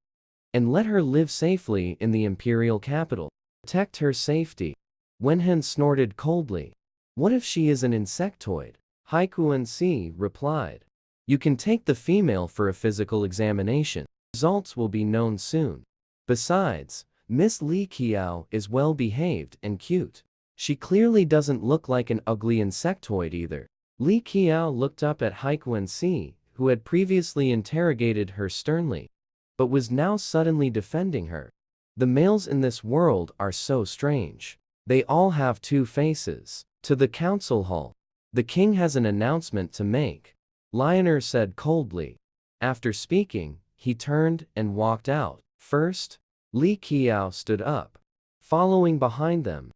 and let her live safely in the imperial capital. Protect her safety. Wenhen snorted coldly. What if she is an insectoid? Haikuan Si replied. You can take the female for a physical examination. Results will be known soon. Besides, Miss Li Qiao is well behaved and cute. She clearly doesn't look like an ugly insectoid either. Li Qiao looked up at Haikuan Si, who had previously interrogated her sternly, but was now suddenly defending her. The males in this world are so strange. They all have two faces. To the council hall. The king has an announcement to make, Lionel said coldly. After speaking, he turned and walked out. First, Li Qiao stood up, following behind them.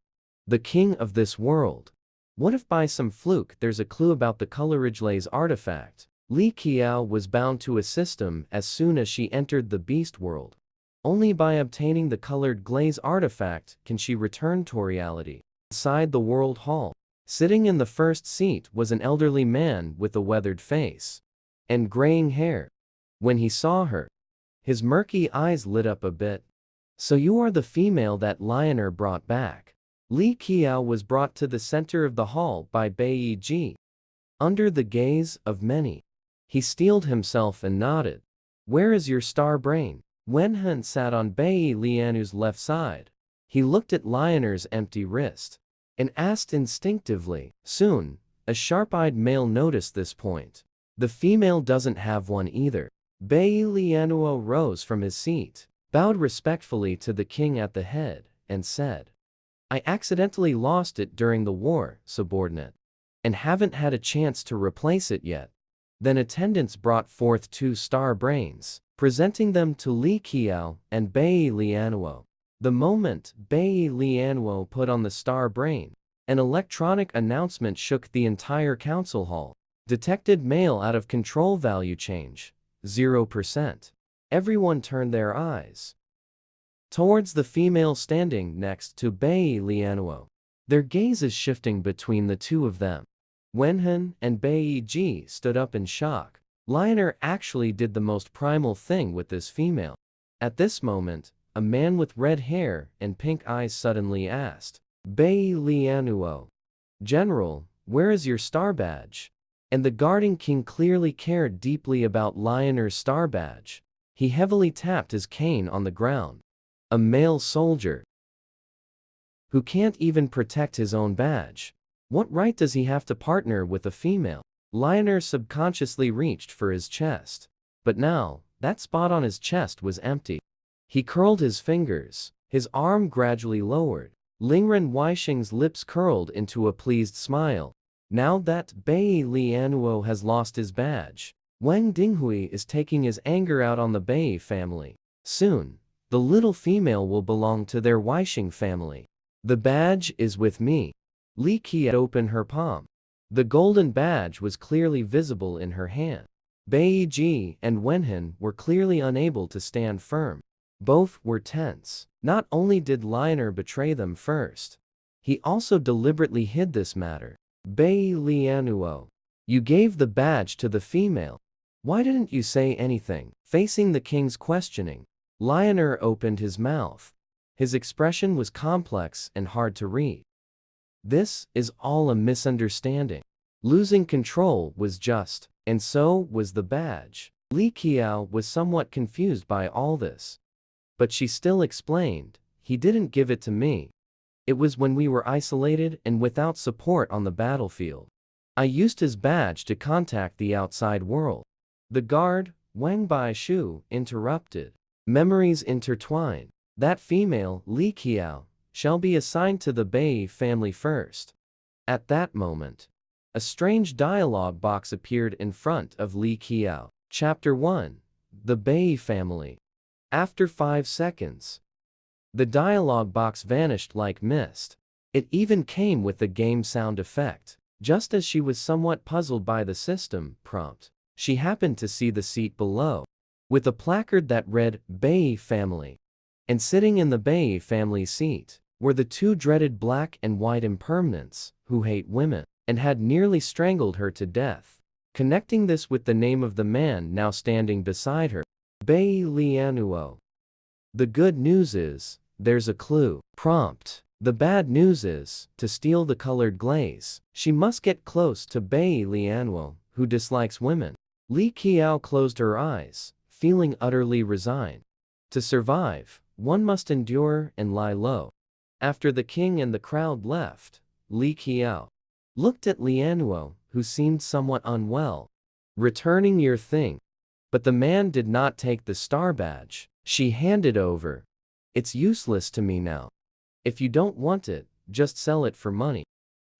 The king of this world. What if by some fluke there's a clue about the Coleridge Glaze artifact? Li Qiao was bound to assist him as soon as she entered the beast world. Only by obtaining the colored glaze artifact can she return to reality. Inside the world hall, sitting in the first seat was an elderly man with a weathered face and graying hair. When he saw her, his murky eyes lit up a bit. So you are the female that Lionel brought back. Li Qiao was brought to the center of the hall by Bai Ji. Under the gaze of many, he steeled himself and nodded. Where is your star brain? Wenhen sat on Bai Lianu's left side. He looked at Lionel's empty wrist and asked instinctively. Soon, a sharp-eyed male noticed this point. The female doesn't have one either. Bai Lianuo rose from his seat, bowed respectfully to the king at the head, and said, I accidentally lost it during the war, subordinate, and haven't had a chance to replace it yet. Then attendants brought forth 2 star brains, presenting them to Li Qiao and Bai Lianuo. The moment Bai Lianuo put on the star brain, an electronic announcement shook the entire council hall. Detected male out of control value change. 0%. Everyone turned their eyes towards the female standing next to Bai Lianuo. Their gazes shifting between the two of them. Wenhen and Bai Ji stood up in shock. Lionel actually did the most primal thing with this female. At this moment, a man with red hair and pink eyes suddenly asked, Bai Lianuo, General, where is your star badge? And the guarding king clearly cared deeply about Lionel's star badge. He heavily tapped his cane on the ground. A male soldier who can't even protect his own badge. What right does he have to partner with a female? Lionel subconsciously reached for his chest. But now, that spot on his chest was empty. He curled his fingers. His arm gradually lowered. Lingren Weisheng's lips curled into a pleased smile. Now that Bai Lianuo has lost his badge, Wang Dinghui is taking his anger out on the Bai family. Soon, the little female will belong to their Weisheng family. The badge is with me. Li Qiao opened her palm. The golden badge was clearly visible in her hand. Bai Ji and Wenhen were clearly unable to stand firm. Both were tense. Not only did Lionel betray them first, he also deliberately hid this matter. Bai Lianuo, you gave the badge to the female. Why didn't you say anything? Facing the king's questioning, Lionel opened his mouth. His expression was complex and hard to read. This is all a misunderstanding. Losing control was just, and so was the badge. Li Qiao was somewhat confused by all this. But she still explained, he didn't give it to me. It was when we were isolated and without support on the battlefield. I used his badge to contact the outside world. The guard, Wang Baishu, interrupted. Memories intertwine. That female, Li Qiao, shall be assigned to the Bai family first. At that moment, a strange dialogue box appeared in front of Li Qiao. Chapter 1. The Bai family. After 5 seconds, the dialogue box vanished like mist. It even came with the game sound effect. Just as she was somewhat puzzled by the system prompt, she happened to see the seat below, with a placard that read, Bai family. And sitting in the Bai family seat were the two dreaded black and white impermanents, who hate women, and had nearly strangled her to death. Connecting this with the name of the man now standing beside her, Bai Lianuo. The good news is, there's a clue. Prompt. The bad news is, to steal the colored glaze, she must get close to Bai Lianuo, who dislikes women. Li Qiao closed her eyes, feeling utterly resigned. To survive, one must endure and lie low. After the king and the crowd left, Li Qiao looked at Lianuo, who seemed somewhat unwell. Returning your thing. But the man did not take the star badge. She handed over. It's useless to me now. If you don't want it, just sell it for money.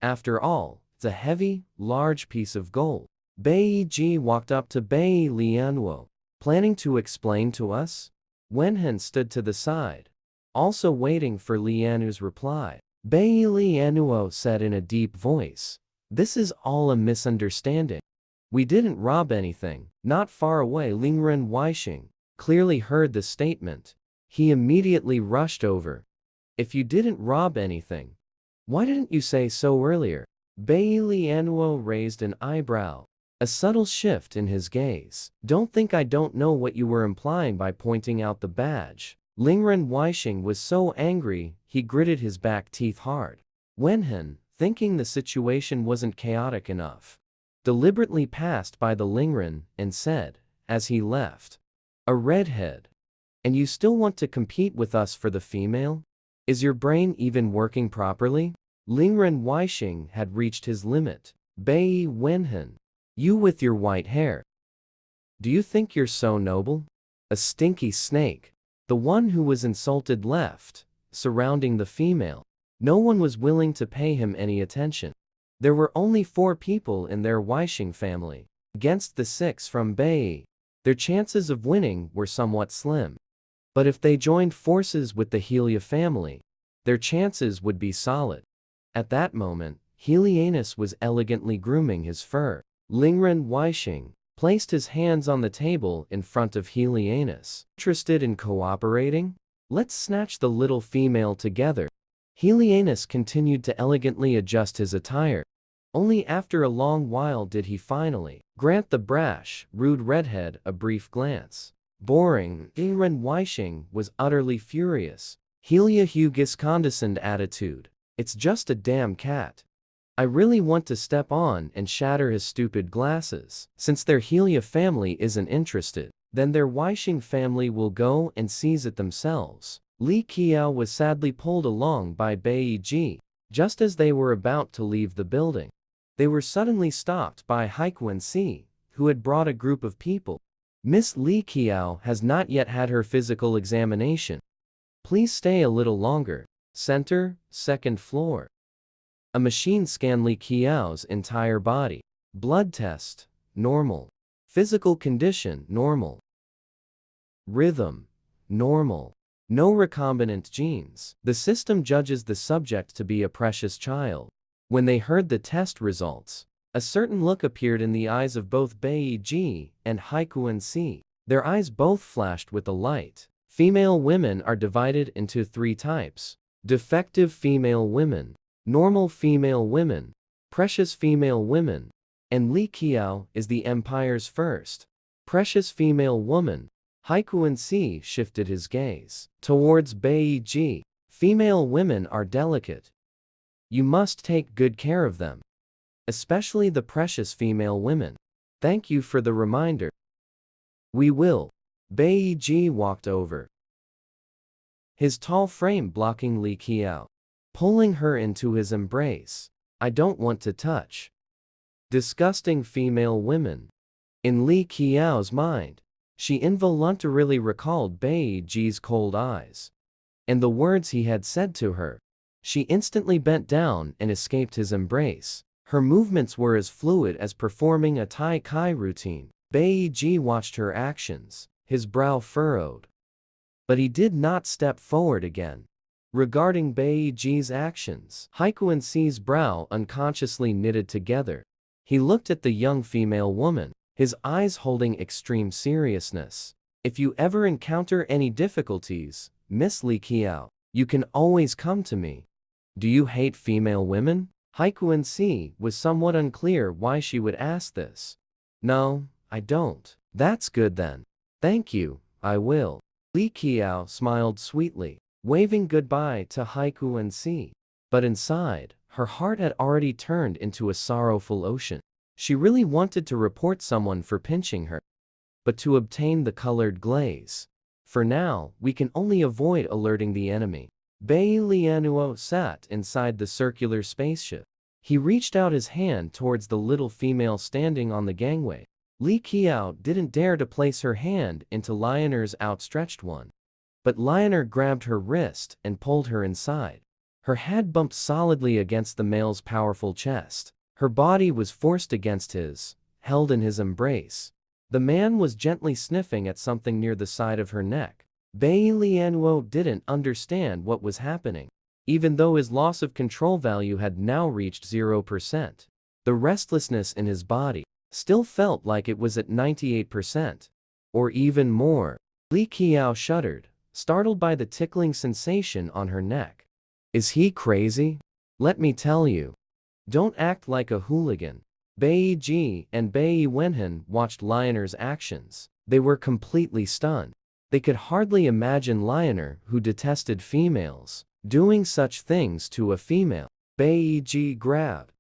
After all, it's a heavy, large piece of gold. Bai Ji walked up to Bai Lianuo. Planning to explain to us? Wenhen stood to the side, also waiting for Lianu's reply. Bai Lianuo said in a deep voice, this is all a misunderstanding. We didn't rob anything. Not far away, Lingren Weisheng clearly heard the statement. He immediately rushed over. If you didn't rob anything, why didn't you say so earlier? Bai Lianuo raised an eyebrow, a subtle shift in his gaze. Don't think I don't know what you were implying by pointing out the badge. Lingren Weisheng was so angry, he gritted his back teeth hard. Wenhen, thinking the situation wasn't chaotic enough, deliberately passed by the Lingren and said, as he left, a redhead. And you still want to compete with us for the female? Is your brain even working properly? Lingren Weisheng had reached his limit. Bai Wenhen, you with your white hair. Do you think you're so noble? A stinky snake. The one who was insulted left, surrounding the female. No one was willing to pay him any attention. There were only 4 people in their Weisheng family, against the 6 from Bai. Their chances of winning were somewhat slim. But if they joined forces with the Helia family, their chances would be solid. At that moment, Helianus was elegantly grooming his fur. Lingren Weisheng placed his hands on the table in front of Helianus. Interested in cooperating? Let's snatch the little female together. Helianus continued to elegantly adjust his attire. Only after a long while did he finally grant the brash, rude redhead a brief glance. Boring. Lingren Weisheng was utterly furious. Helia Hugis condescending attitude. It's just a damn cat. I really want to step on and shatter his stupid glasses. Since their Helia family isn't interested, then their Weisheng family will go and seize it themselves. Li Qiao was sadly pulled along by Bai Ji. Just as they were about to leave the building, they were suddenly stopped by Haikuan Si, who had brought a group of people. Miss Li Qiao has not yet had her physical examination. Please stay a little longer. Center, 2nd floor. A machine scanned Li Qiao's entire body. Blood test, normal. Physical condition, normal. Rhythm, normal. No recombinant genes. The system judges the subject to be a precious child. When they heard the test results, a certain look appeared in the eyes of both Bai Ji and Haikuan Si. Their eyes both flashed with a light. Female women are divided into 3 types. Defective female women, normal female women, precious female women, and Li Qiao is the empire's first precious female woman. Haikuan Si shifted his gaze towards Bai Ji. Female women are delicate. You must take good care of them, especially the precious female women. Thank you for the reminder. We will. Bai Ji walked over, his tall frame blocking Li Qiao, pulling her into his embrace. I don't want to touch disgusting female women. In Li Qiao's mind, she involuntarily recalled Bai Ji's cold eyes and the words he had said to her. She instantly bent down and escaped his embrace. Her movements were as fluid as performing a Tai Chi routine. Bai Ji watched her actions, his brow furrowed. But he did not step forward again. Regarding Bai Ji's actions, Haikuan Si's brow unconsciously knitted together. He looked at the young female woman, his eyes holding extreme seriousness. If you ever encounter any difficulties, Miss Li Qiao, you can always come to me. Do you hate female women? Haikuan Si was somewhat unclear why she would ask this. No, I don't. That's good then. Thank you, I will. Li Qiao smiled sweetly, waving goodbye to Haikuan Si. But inside, her heart had already turned into a sorrowful ocean. She really wanted to report someone for pinching her, but to obtain the colored glaze. For now, we can only avoid alerting the enemy. Bai Lianuo sat inside the circular spaceship. He reached out his hand towards the little female standing on the gangway. Li Qiao didn't dare to place her hand into Lioner's outstretched one. But Lioner grabbed her wrist and pulled her inside. Her head bumped solidly against the male's powerful chest. Her body was forced against his, held in his embrace. The man was gently sniffing at something near the side of her neck. Bai Lianuo didn't understand what was happening, even though his loss of control value had now reached 0%. The restlessness in his body still felt like it was at 98%, or even more. Li Qiao shuddered, startled by the tickling sensation on her neck. Is he crazy? Let me tell you. Don't act like a hooligan. Bai Ji and Bai Wenhan watched Lioner's actions. They were completely stunned. They could hardly imagine Lioner, who detested females, doing such things to a female. Bai Ji grabbed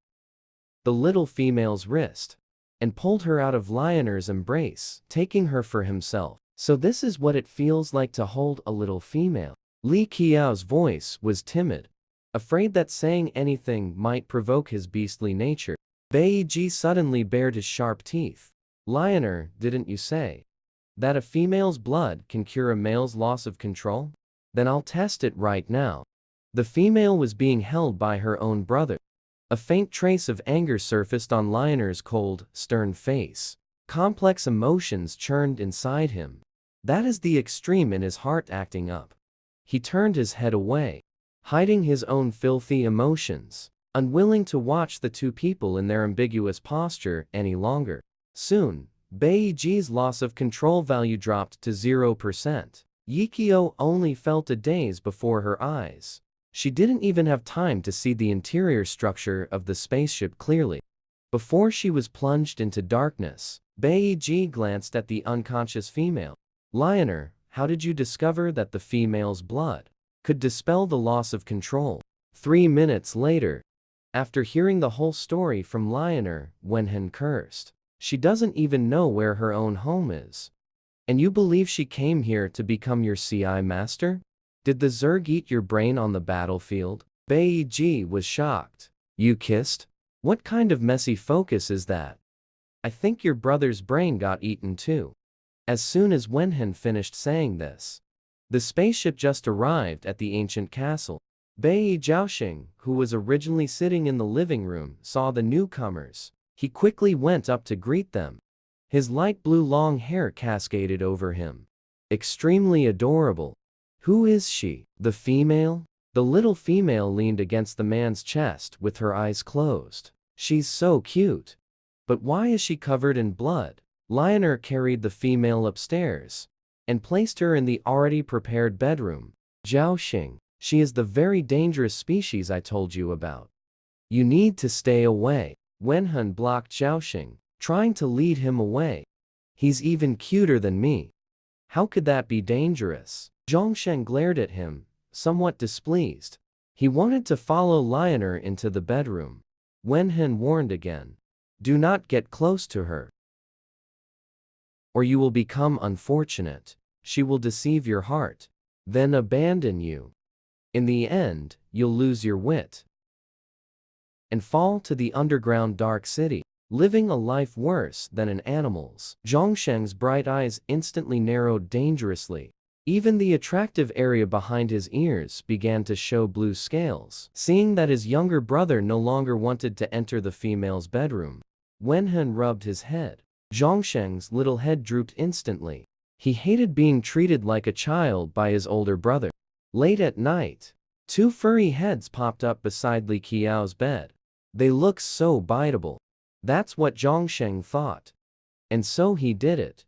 the little female's wrist and pulled her out of Lioner's embrace, taking her for himself. So this is what it feels like to hold a little female. Li Qiao's voice was timid, afraid that saying anything might provoke his beastly nature. Bai Ji suddenly bared his sharp teeth. Lioner, didn't you say that a female's blood can cure a male's loss of control? Then I'll test it right now. The female was being held by her own brother. A faint trace of anger surfaced on Lioner's cold, stern face. Complex emotions churned inside him. That is the extreme in his heart acting up. He turned his head away, hiding his own filthy emotions, unwilling to watch the two people in their ambiguous posture any longer. Soon, Bai Ji's loss of control value dropped to 0%. Yikio only felt a daze before her eyes. She didn't even have time to see the interior structure of the spaceship clearly. Before she was plunged into darkness, Bai Ji glanced at the unconscious female. Lioner, how did you discover that the female's blood could dispel the loss of control? 3 minutes later, after hearing the whole story from Lioner, Wenhan cursed. She doesn't even know where her own home is. And you believe she came here to become your CI master? Did the Zerg eat your brain on the battlefield? Bai Ji was shocked. You kissed? What kind of messy focus is that? I think your brother's brain got eaten too. As soon as Wenhan finished saying this, the spaceship just arrived at the ancient castle. Bai Jiaoxing, who was originally sitting in the living room, saw the newcomers. He quickly went up to greet them. His light blue long hair cascaded over him. Extremely adorable. Who is she? The female? The little female leaned against the man's chest with her eyes closed. She's so cute. But why is she covered in blood? Lioner carried the female upstairs and placed her in the already prepared bedroom. Jiaoxing, she is the very dangerous species I told you about. You need to stay away. Wenhan blocked Jiaoxing, trying to lead him away. He's even cuter than me. How could that be dangerous? Zhongshen glared at him, somewhat displeased. He wanted to follow Lioner into the bedroom. Wenhan warned again. Do not get close to her, or you will become unfortunate. She will deceive your heart, then abandon you. In the end, you'll lose your wit and fall to the underground dark city, living a life worse than an animal's. Zhongsheng's bright eyes instantly narrowed dangerously. Even the attractive area behind his ears began to show blue scales. Seeing that his younger brother no longer wanted to enter the female's bedroom, Wenhen rubbed his head. Zhongsheng's little head drooped instantly. He hated being treated like a child by his older brother. Late at night, two furry heads popped up beside Li Qiao's bed. They looked so biteable. That's what Zhongsheng thought. And so he did it.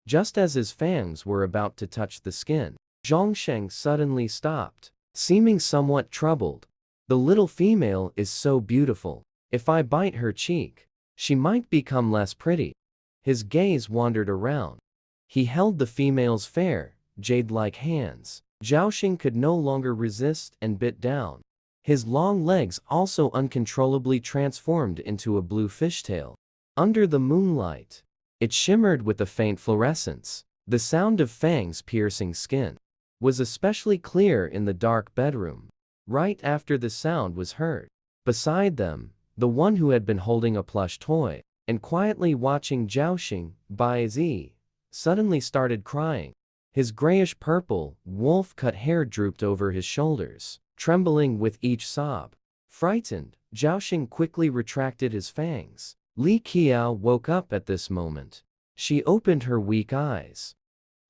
Just as his fangs were about to touch the skin, Zhongsheng suddenly stopped, seeming somewhat troubled. The little female is so beautiful. If I bite her cheek, she might become less pretty. His gaze wandered around. He held the female's fair, jade-like hands. Zhaoxing could no longer resist and bit down. His long legs also uncontrollably transformed into a blue fishtail. Under the moonlight, it shimmered with a faint fluorescence. The sound of fangs piercing skin was especially clear in the dark bedroom. Right after the sound was heard, beside them, the one who had been holding a plush toy and quietly watching Zhaoxing, Bai Zi, suddenly started crying. His grayish-purple, wolf-cut hair drooped over his shoulders, trembling with each sob. Frightened, Zhaoxing quickly retracted his fangs. Li Qiao woke up at this moment. She opened her weak eyes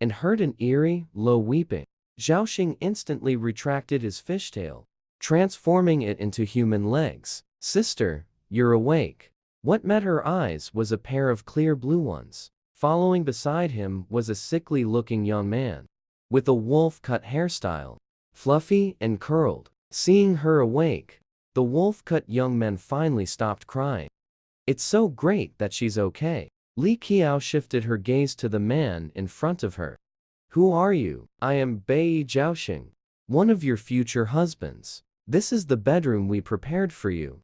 and heard an eerie, low weeping. Zhaoxing instantly retracted his fishtail, transforming it into human legs. "Sister, you're awake." What met her eyes was a pair of clear blue ones. Following beside him was a sickly-looking young man with a wolf-cut hairstyle, fluffy and curled. Seeing her awake, the wolf-cut young man finally stopped crying. "It's so great that she's okay." Li Qiao shifted her gaze to the man in front of her. "Who are you?" "I am Bai Zhaoxing, one of your future husbands. This is the bedroom we prepared for you.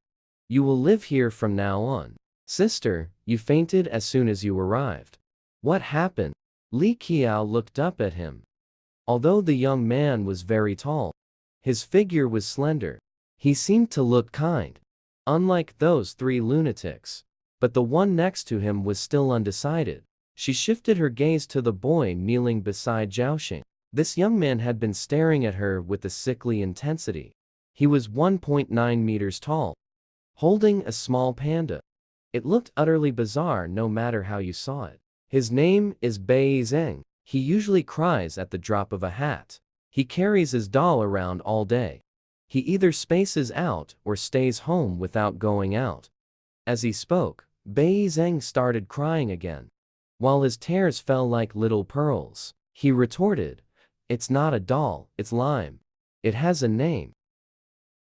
You will live here from now on." "Sister, you fainted as soon as you arrived. What happened?" Li Qiao looked up at him. Although the young man was very tall, his figure was slender. He seemed to look kind, unlike those three lunatics. But the one next to him was still undecided. She shifted her gaze to the boy kneeling beside Zhaoxing. This young man had been staring at her with a sickly intensity. He was 1.9 meters tall, holding a small panda. It looked utterly bizarre no matter how you saw it. "His name is Bai Zheng. He usually cries at the drop of a hat. He carries his doll around all day. He either spaces out or stays home without going out." As he spoke, Bai Zheng started crying again. While his tears fell like little pearls, he retorted, "It's not a doll, it's Lime. It has a name.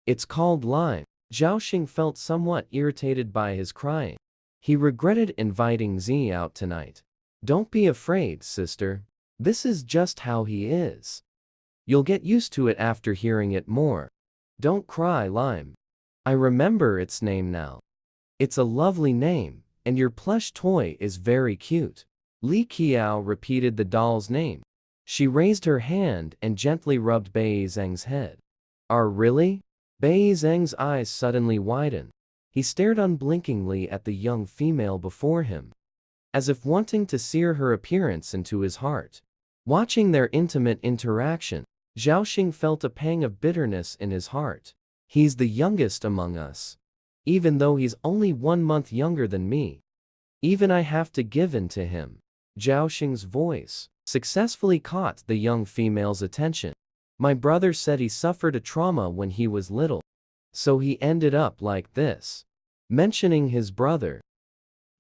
It's called Lime." Zhaoxing felt somewhat irritated by his crying. He regretted inviting Zi out tonight. "Don't be afraid, sister. This is just how he is. You'll get used to it after hearing it more. Don't cry, Lime. I remember its name now. It's a lovely name, and your plush toy is very cute." Li Qiao repeated the doll's name. She raised her hand and gently rubbed Bai Zheng's head. "Are really?" Bai Zheng's eyes suddenly widened. He stared unblinkingly at the young female before him, as if wanting to sear her appearance into his heart. Watching their intimate interaction, Zhaoxing felt a pang of bitterness in his heart. He's the youngest among us. Even though he's only 1 month younger than me, even I have to give in to him. Zhaoxing's voice successfully caught the young female's attention. "My brother said he suffered a trauma when he was little, so he ended up like this." Mentioning his brother,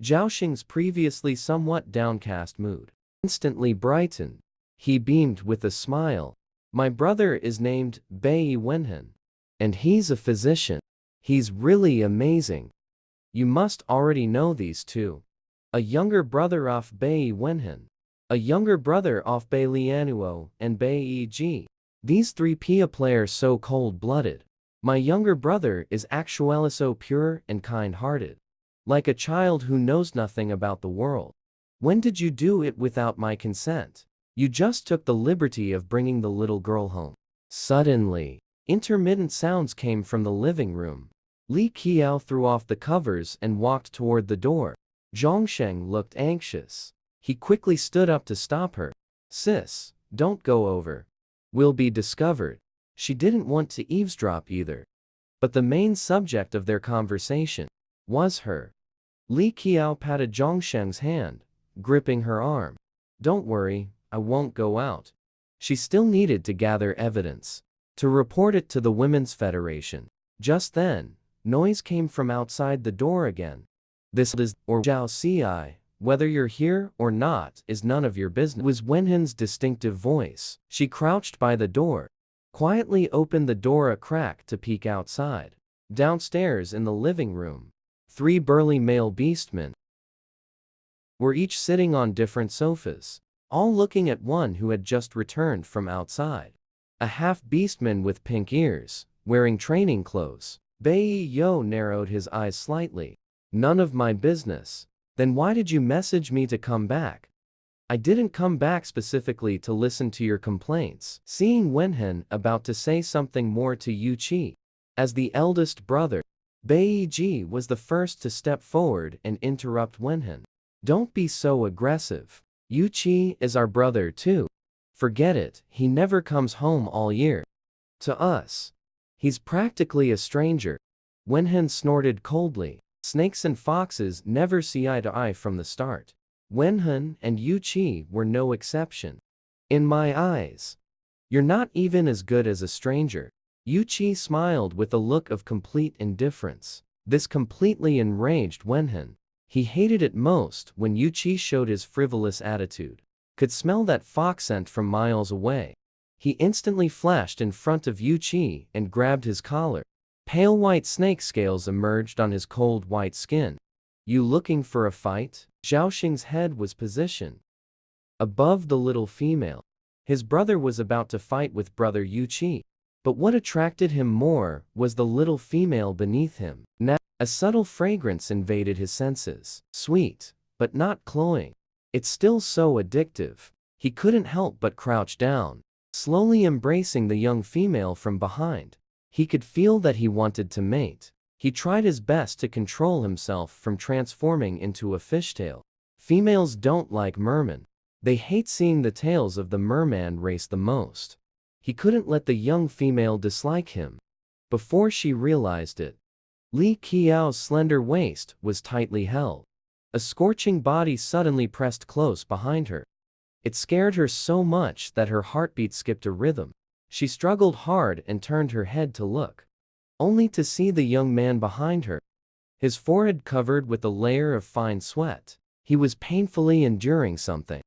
Zhaoxing's previously somewhat downcast mood instantly brightened. He beamed with a smile. "My brother is named Bai Wenhen, and he's a physician. He's really amazing. You must already know these two. A younger brother of Bai Wenhen, a younger brother of Bai Lianuo, and Bai Ji. These three people are so cold-blooded. My younger brother is actually so pure and kind-hearted, like a child who knows nothing about the world. When did you do it without my consent? You just took the liberty of bringing the little girl home. Suddenly, intermittent sounds came from the living room. Li Qiao threw off the covers and walked toward the door. Zhongsheng looked anxious. He quickly stood up to stop her. Sis, don't go over. We'll be discovered. She didn't want to eavesdrop either. But the main subject of their conversation was her. Li Qiao patted Zhongsheng's hand, gripping her arm. Don't worry, I won't go out. She still needed to gather evidence to report it to the Women's Federation. Just then, noise came from outside the door again. This is, or Zhao Ci, whether you're here or not is none of your business, was Wenhan's distinctive voice. She crouched by the door, quietly opened the door a crack to peek outside. Downstairs in the living room, 3 burly male beastmen were each sitting on different sofas, all looking at one who had just returned from outside. A half-beastman with pink ears, wearing training clothes. Bai Yo narrowed his eyes slightly. None of my business. Then why did you message me to come back? I didn't come back specifically to listen to your complaints. Seeing Wenhan about to say something more to Yu Qi. As the eldest brother, Bai Ji was the first to step forward and interrupt Wenhan. Don't be so aggressive. Yu Qi is our brother too. Forget it, he never comes home all year. To us, he's practically a stranger. Wenhan snorted coldly. Snakes and foxes never see eye to eye from the start. Wenhan and Yu Qi were no exception. In my eyes, you're not even as good as a stranger. Yu Qi smiled with a look of complete indifference. This completely enraged Wenhan. He hated it most when Yu Qi showed his frivolous attitude. Could smell that fox scent from miles away. He instantly flashed in front of Yu Qi and grabbed his collar. Pale white snake scales emerged on his cold white skin. You looking for a fight? Zhaoxing's head was positioned above the little female. His brother was about to fight with brother Yu Qi. But what attracted him more was the little female beneath him. Now, a subtle fragrance invaded his senses. Sweet, but not cloying. It's still so addictive. He couldn't help but crouch down, slowly embracing the young female from behind. He could feel that he wanted to mate. He tried his best to control himself from transforming into a fishtail. Females don't like mermen. They hate seeing the tails of the merman race the most. He couldn't let the young female dislike him. Before she realized it, Li Qiao's slender waist was tightly held. A scorching body suddenly pressed close behind her. It scared her so much that her heartbeat skipped a rhythm. She struggled hard and turned her head to look, only to see the young man behind her, his forehead covered with a layer of fine sweat. He was painfully enduring something.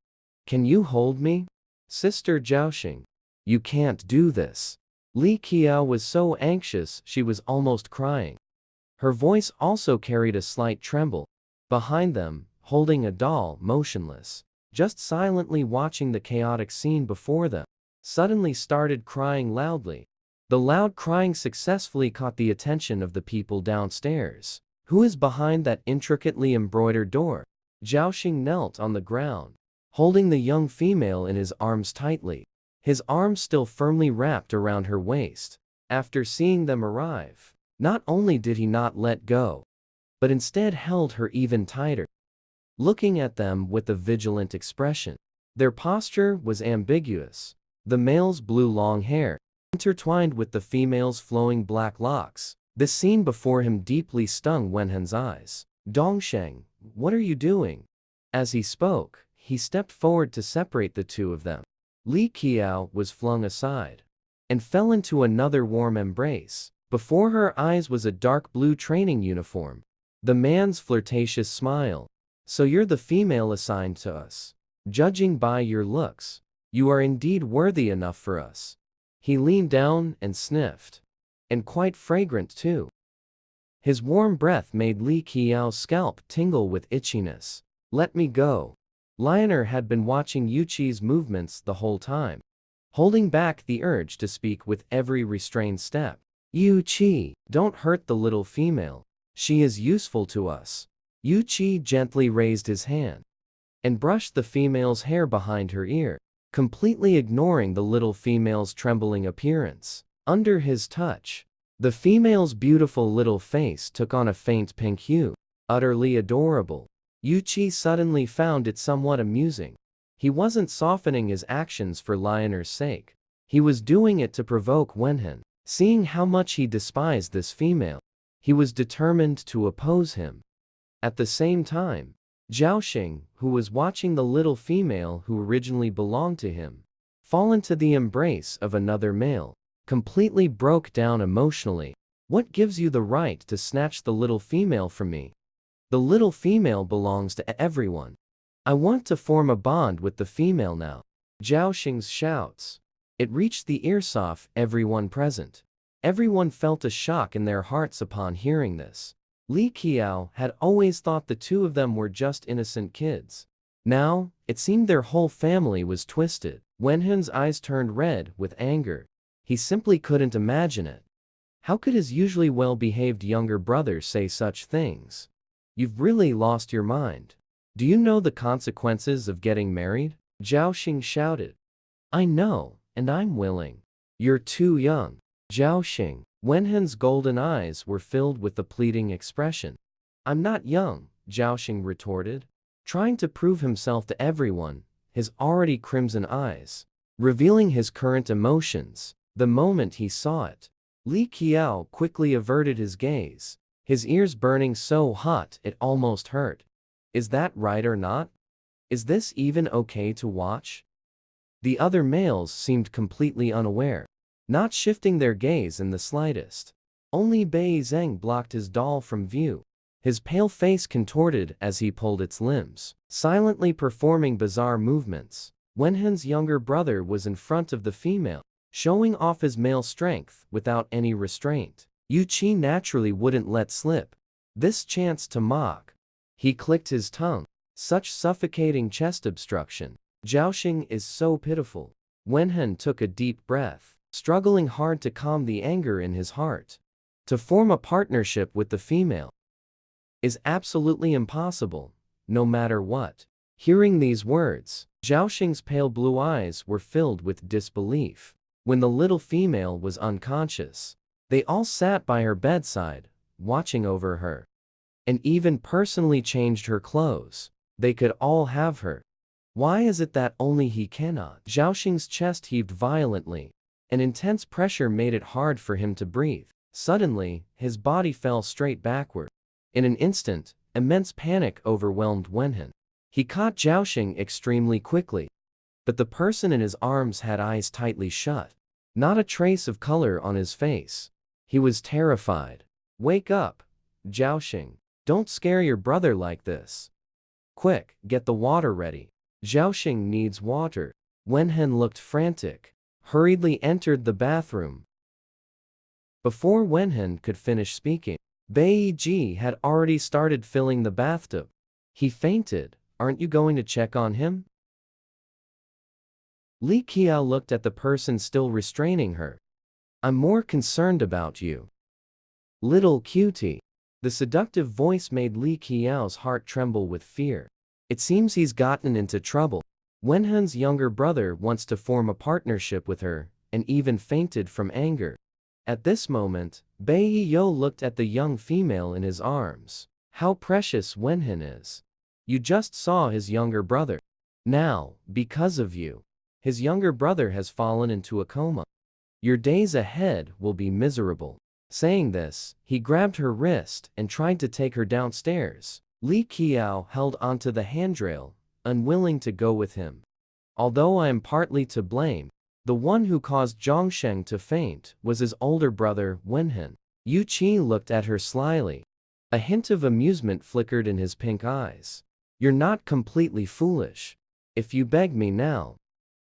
Can you hold me? Sister Zhaoxing. You can't do this. Li Qiao was so anxious she was almost crying. Her voice also carried a slight tremble. Behind them, holding a doll, motionless, just silently watching the chaotic scene before them, suddenly started crying loudly. The loud crying successfully caught the attention of the people downstairs. Who is behind that intricately embroidered door? Zhaoxing knelt on the ground, holding the young female in his arms tightly, his arms still firmly wrapped around her waist. After seeing them arrive, not only did he not let go, but instead held her even tighter, looking at them with a vigilant expression. Their posture was ambiguous. The male's blue long hair, intertwined with the female's flowing black locks. This scene before him deeply stung Wenhan's eyes. Dongsheng, what are you doing? As he spoke, he stepped forward to separate the two of them. Li Qiao was flung aside and fell into another warm embrace. Before her eyes was a dark blue training uniform. The man's flirtatious smile. So you're the female assigned to us. Judging by your looks, you are indeed worthy enough for us. He leaned down and sniffed. And quite fragrant too. His warm breath made Li Qiao's scalp tingle with itchiness. Let me go. Lionel had been watching Yu Qi's movements the whole time, holding back the urge to speak with every restrained step. Yu Qi, don't hurt the little female. She is useful to us. Yu Qi gently raised his hand and brushed the female's hair behind her ear, completely ignoring the little female's trembling appearance. Under his touch, the female's beautiful little face took on a faint pink hue, utterly adorable. Yuchi suddenly found it somewhat amusing. He wasn't softening his actions for Lioner's sake. He was doing it to provoke Wenhen. Seeing how much he despised this female, he was determined to oppose him. At the same time, Zhaoxing, who was watching the little female who originally belonged to him fall into the embrace of another male, completely broke down emotionally. What gives you the right to snatch the little female from me? The little female belongs to everyone. I want to form a bond with the female now. Zhaoxing's shouts. It reached the ears of everyone present. Everyone felt a shock in their hearts upon hearing this. Li Qiao had always thought the two of them were just innocent kids. Now, it seemed their whole family was twisted. Wenhen's eyes turned red with anger. He simply couldn't imagine it. How could his usually well-behaved younger brother say such things? You've really lost your mind. Do you know the consequences of getting married? Zhaoxing shouted. I know, and I'm willing. You're too young. Zhaoxing. Wenhen's golden eyes were filled with a pleading expression. I'm not young, Zhaoxing retorted, trying to prove himself to everyone, his already crimson eyes revealing his current emotions. The moment he saw it, Li Qiao quickly averted his gaze, his ears burning so hot it almost hurt. Is that right or not? Is this even okay to watch? The other males seemed completely unaware, not shifting their gaze in the slightest. Only Bei Zheng blocked his doll from view, his pale face contorted as he pulled its limbs, silently performing bizarre movements. Wenhen's younger brother was in front of the female, showing off his male strength without any restraint. Yuchi naturally wouldn't let slip this chance to mock. He clicked his tongue. Such suffocating chest obstruction. Zhaoxing is so pitiful. Wenhen took a deep breath, struggling hard to calm the anger in his heart. To form a partnership with the female is absolutely impossible, no matter what. Hearing these words, Zhaoxing's pale blue eyes were filled with disbelief. When the little female was unconscious, they all sat by her bedside, watching over her, and even personally changed her clothes. They could all have her. Why is it that only he cannot? Zhaoxing's chest heaved violently. An intense pressure made it hard for him to breathe. Suddenly, his body fell straight backward. In an instant, immense panic overwhelmed Wenhen. He caught Zhaoxing extremely quickly, but the person in his arms had eyes tightly shut, not a trace of color on his face. He was terrified. Wake up, Zhaoxing. Don't scare your brother like this. Quick, get the water ready. Zhaoxing needs water. Wenhen looked frantic, hurriedly entered the bathroom. Before Wenhen could finish speaking, Bei Ji had already started filling the bathtub. He fainted. Aren't you going to check on him? Li Qiao looked at the person still restraining her. I'm more concerned about you, little cutie. The seductive voice made Li Qiao's heart tremble with fear. It seems he's gotten into trouble. Wenhen's younger brother wants to form a partnership with her, and even fainted from anger. At this moment, Bei Yo looked at the young female in his arms. How precious Wenhen is. You just saw his younger brother. Now, because of you, his younger brother has fallen into a coma. Your days ahead will be miserable. Saying this, he grabbed her wrist and tried to take her downstairs. Li Qiao held onto the handrail, unwilling to go with him. Although I am partly to blame, the one who caused Zhongsheng to faint was his older brother, Wenhen. Yu Qi looked at her slyly. A hint of amusement flickered in his pink eyes. You're not completely foolish. If you beg me now,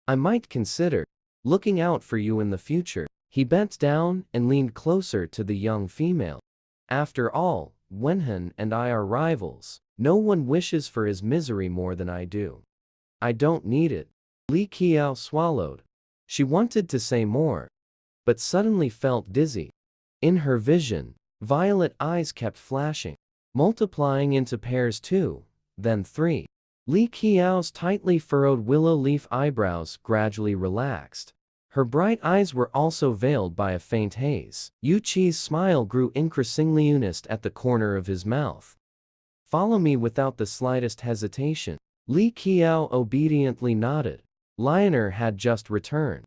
I might consider looking out for you in the future. He bent down and leaned closer to the young female. After all, Wenhen and I are rivals. No one wishes for his misery more than I do. I don't need it. Li Qiao swallowed. She wanted to say more, but suddenly felt dizzy. In her vision, violet eyes kept flashing, multiplying into pairs 2, then 3. Li Qiao's tightly furrowed willow leaf eyebrows gradually relaxed. Her bright eyes were also veiled by a faint haze. Yu Qi's smile grew increasingly earnest at the corner of his mouth. Follow me without the slightest hesitation. Li Qiao obediently nodded. Lionel had just returned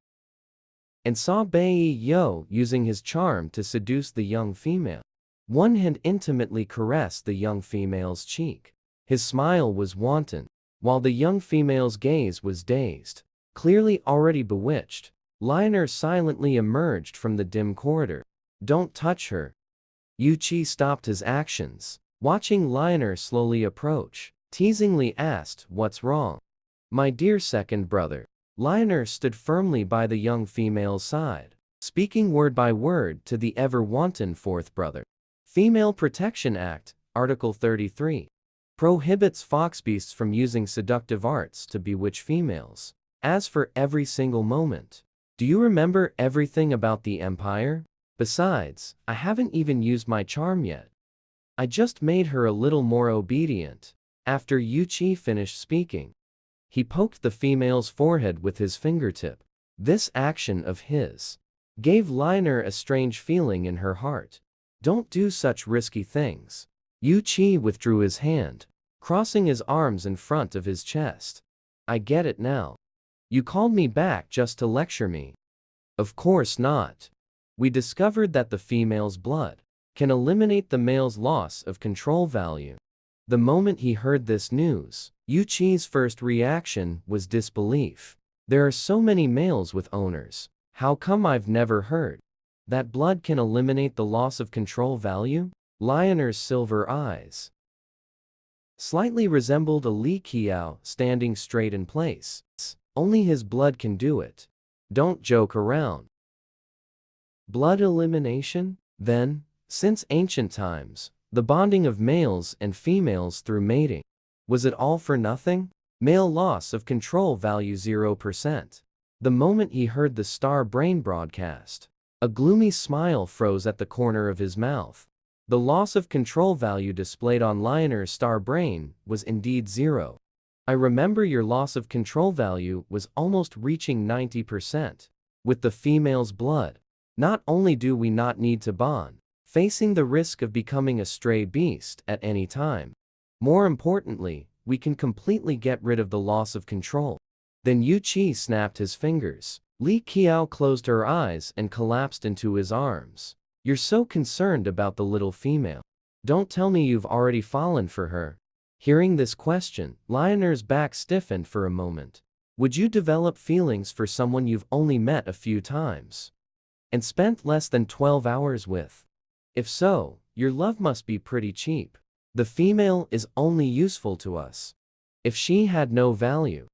and saw Bai Yo using his charm to seduce the young female. One hand intimately caressed the young female's cheek. His smile was wanton, while the young female's gaze was dazed. Clearly already bewitched, Lionel silently emerged from the dim corridor. Don't touch her. Yu Qi stopped his actions, watching Lionel slowly approach. Teasingly asked, "What's wrong?" "My dear second brother." Lionel stood firmly by the young female's side, speaking word by word to the ever-wanton fourth brother. Female Protection Act, Article 33. Prohibits foxbeasts from using seductive arts to bewitch females. As for every single moment, do you remember everything about the Empire? Besides, I haven't even used my charm yet. I just made her a little more obedient. After Yu Qi finished speaking, he poked the female's forehead with his fingertip. This action of his gave Lionel a strange feeling in her heart. Don't do such risky things. Yu Qi withdrew his hand, crossing his arms in front of his chest. I get it now. You called me back just to lecture me. Of course not. We discovered that the female's blood can eliminate the male's loss of control value. The moment he heard this news, Yu Qi's first reaction was disbelief. There are so many males with owners. How come I've never heard that blood can eliminate the loss of control value? Lionel's silver eyes slightly resembled a Li Qiao standing straight in place. Only his blood can do it. Don't joke around. Blood elimination? Then, since ancient times, the bonding of males and females through mating, was it all for nothing? Male loss of control value 0%. The moment he heard the star brain broadcast, a gloomy smile froze at the corner of his mouth. The loss of control value displayed on Lionel's star brain was indeed 0. I remember your loss of control value was almost reaching 90%. With the female's blood, not only do we not need to bond, facing the risk of becoming a stray beast at any time, more importantly, we can completely get rid of the loss of control. Then Yu Qi snapped his fingers. Li Qiao closed her eyes and collapsed into his arms. You're so concerned about the little female. Don't tell me you've already fallen for her. Hearing this question, Lionel's back stiffened for a moment. Would you develop feelings for someone you've only met a few times and spent less than 12 hours with? If so, your love must be pretty cheap. The female is only useful to us. If she had no value,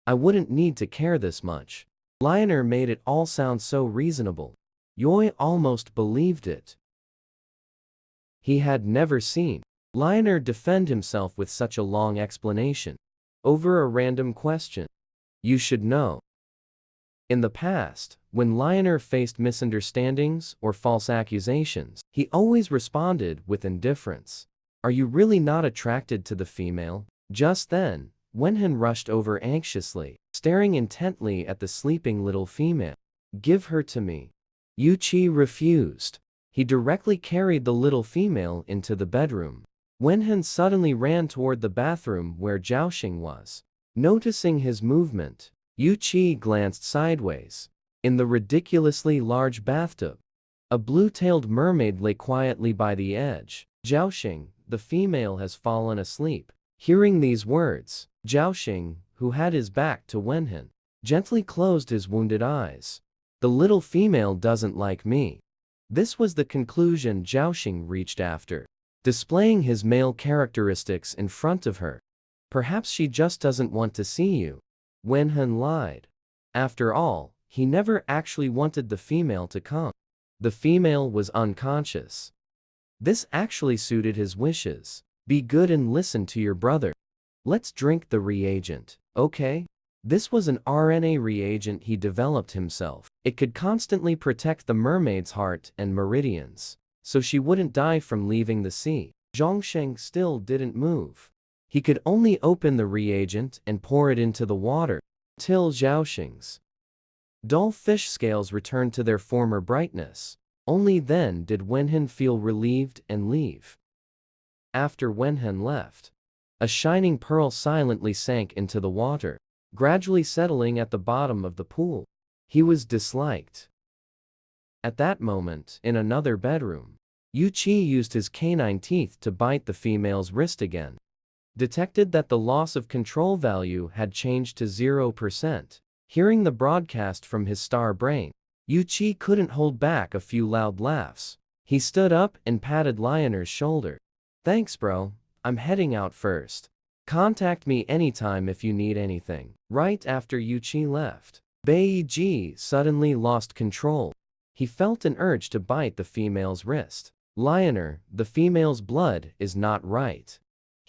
I wouldn't need to care this much. Lionel made it all sound so reasonable. Yoi almost believed it. He had never seen Lionel defend himself with such a long explanation over a random question. You should know. In the past, when Lionel faced misunderstandings or false accusations, he always responded with indifference. Are you really not attracted to the female? Just then, Wenhan rushed over anxiously, staring intently at the sleeping little female. Give her to me. Yu Qi refused. He directly carried the little female into the bedroom. Wenhan suddenly ran toward the bathroom where Zhaoxing was. Noticing his movement, Yu Qi glanced sideways. In the ridiculously large bathtub, a blue-tailed mermaid lay quietly by the edge. Zhaoxing, the female has fallen asleep. Hearing these words, Zhaoxing, who had his back to Wenhan, gently closed his wounded eyes. The little female doesn't like me. This was the conclusion Zhaoxing reached after displaying his male characteristics in front of her. Perhaps she just doesn't want to see you. Wenhan lied. After all, he never actually wanted the female to come. The female was unconscious. This actually suited his wishes. Be good and listen to your brother. Let's drink the reagent, okay? This was an RNA reagent he developed himself. It could constantly protect the mermaid's heart and meridians, so she wouldn't die from leaving the sea. Zhongsheng still didn't move. He could only open the reagent and pour it into the water, till Zhaoxing's dull fish scales returned to their former brightness. Only then did Wenhen feel relieved and leave. After Wenhen left, a shining pearl silently sank into the water, gradually settling at the bottom of the pool. He was disliked. At that moment, in another bedroom, Yu Qi used his canine teeth to bite the female's wrist again. Detected that the loss of control value had changed to 0%. Hearing the broadcast from his star brain, Yu Qi couldn't hold back a few loud laughs. He stood up and patted Lioner's shoulder. "Thanks, bro. I'm heading out first. Contact me anytime if you need anything." Right after Yu Qi left, Bai Ji suddenly lost control. He felt an urge to bite the female's wrist. "Lioner, the female's blood is not right."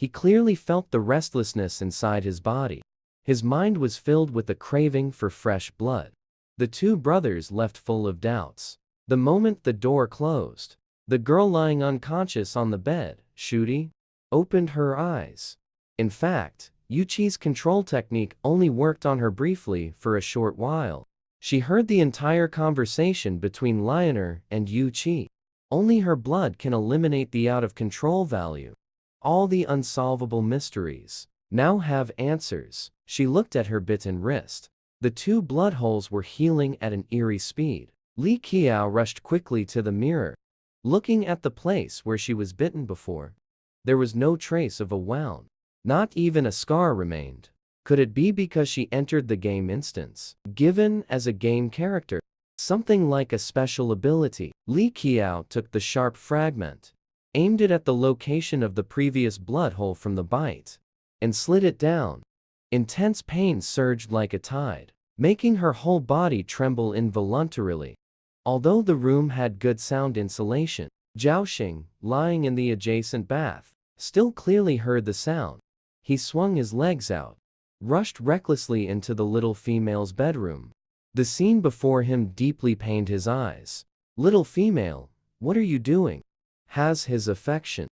He clearly felt the restlessness inside his body. His mind was filled with a craving for fresh blood. The two brothers left full of doubts. The moment the door closed, the girl lying unconscious on the bed, Shudi, opened her eyes. In fact, Yu Qi's control technique only worked on her briefly for a short while. She heard the entire conversation between Lioner and Yu Qi. Only her blood can eliminate the out-of-control value. All the unsolvable mysteries now have answers. She looked at her bitten wrist. The two blood holes were healing at an eerie speed. Li Qiao rushed quickly to the mirror. Looking at the place where she was bitten before, there was no trace of a wound. Not even a scar remained. Could it be because she entered the game instance, given as a game character? Something like a special ability. Li Qiao took the sharp fragment, aimed it at the location of the previous blood hole from the bite, and slid it down. Intense pain surged like a tide, making her whole body tremble involuntarily. Although the room had good sound insulation, Zhaoxing, lying in the adjacent bath, still clearly heard the sound. He swung his legs out, rushed recklessly into the little female's bedroom. The scene before him deeply pained his eyes. "Little female, what are you doing?" Has his affection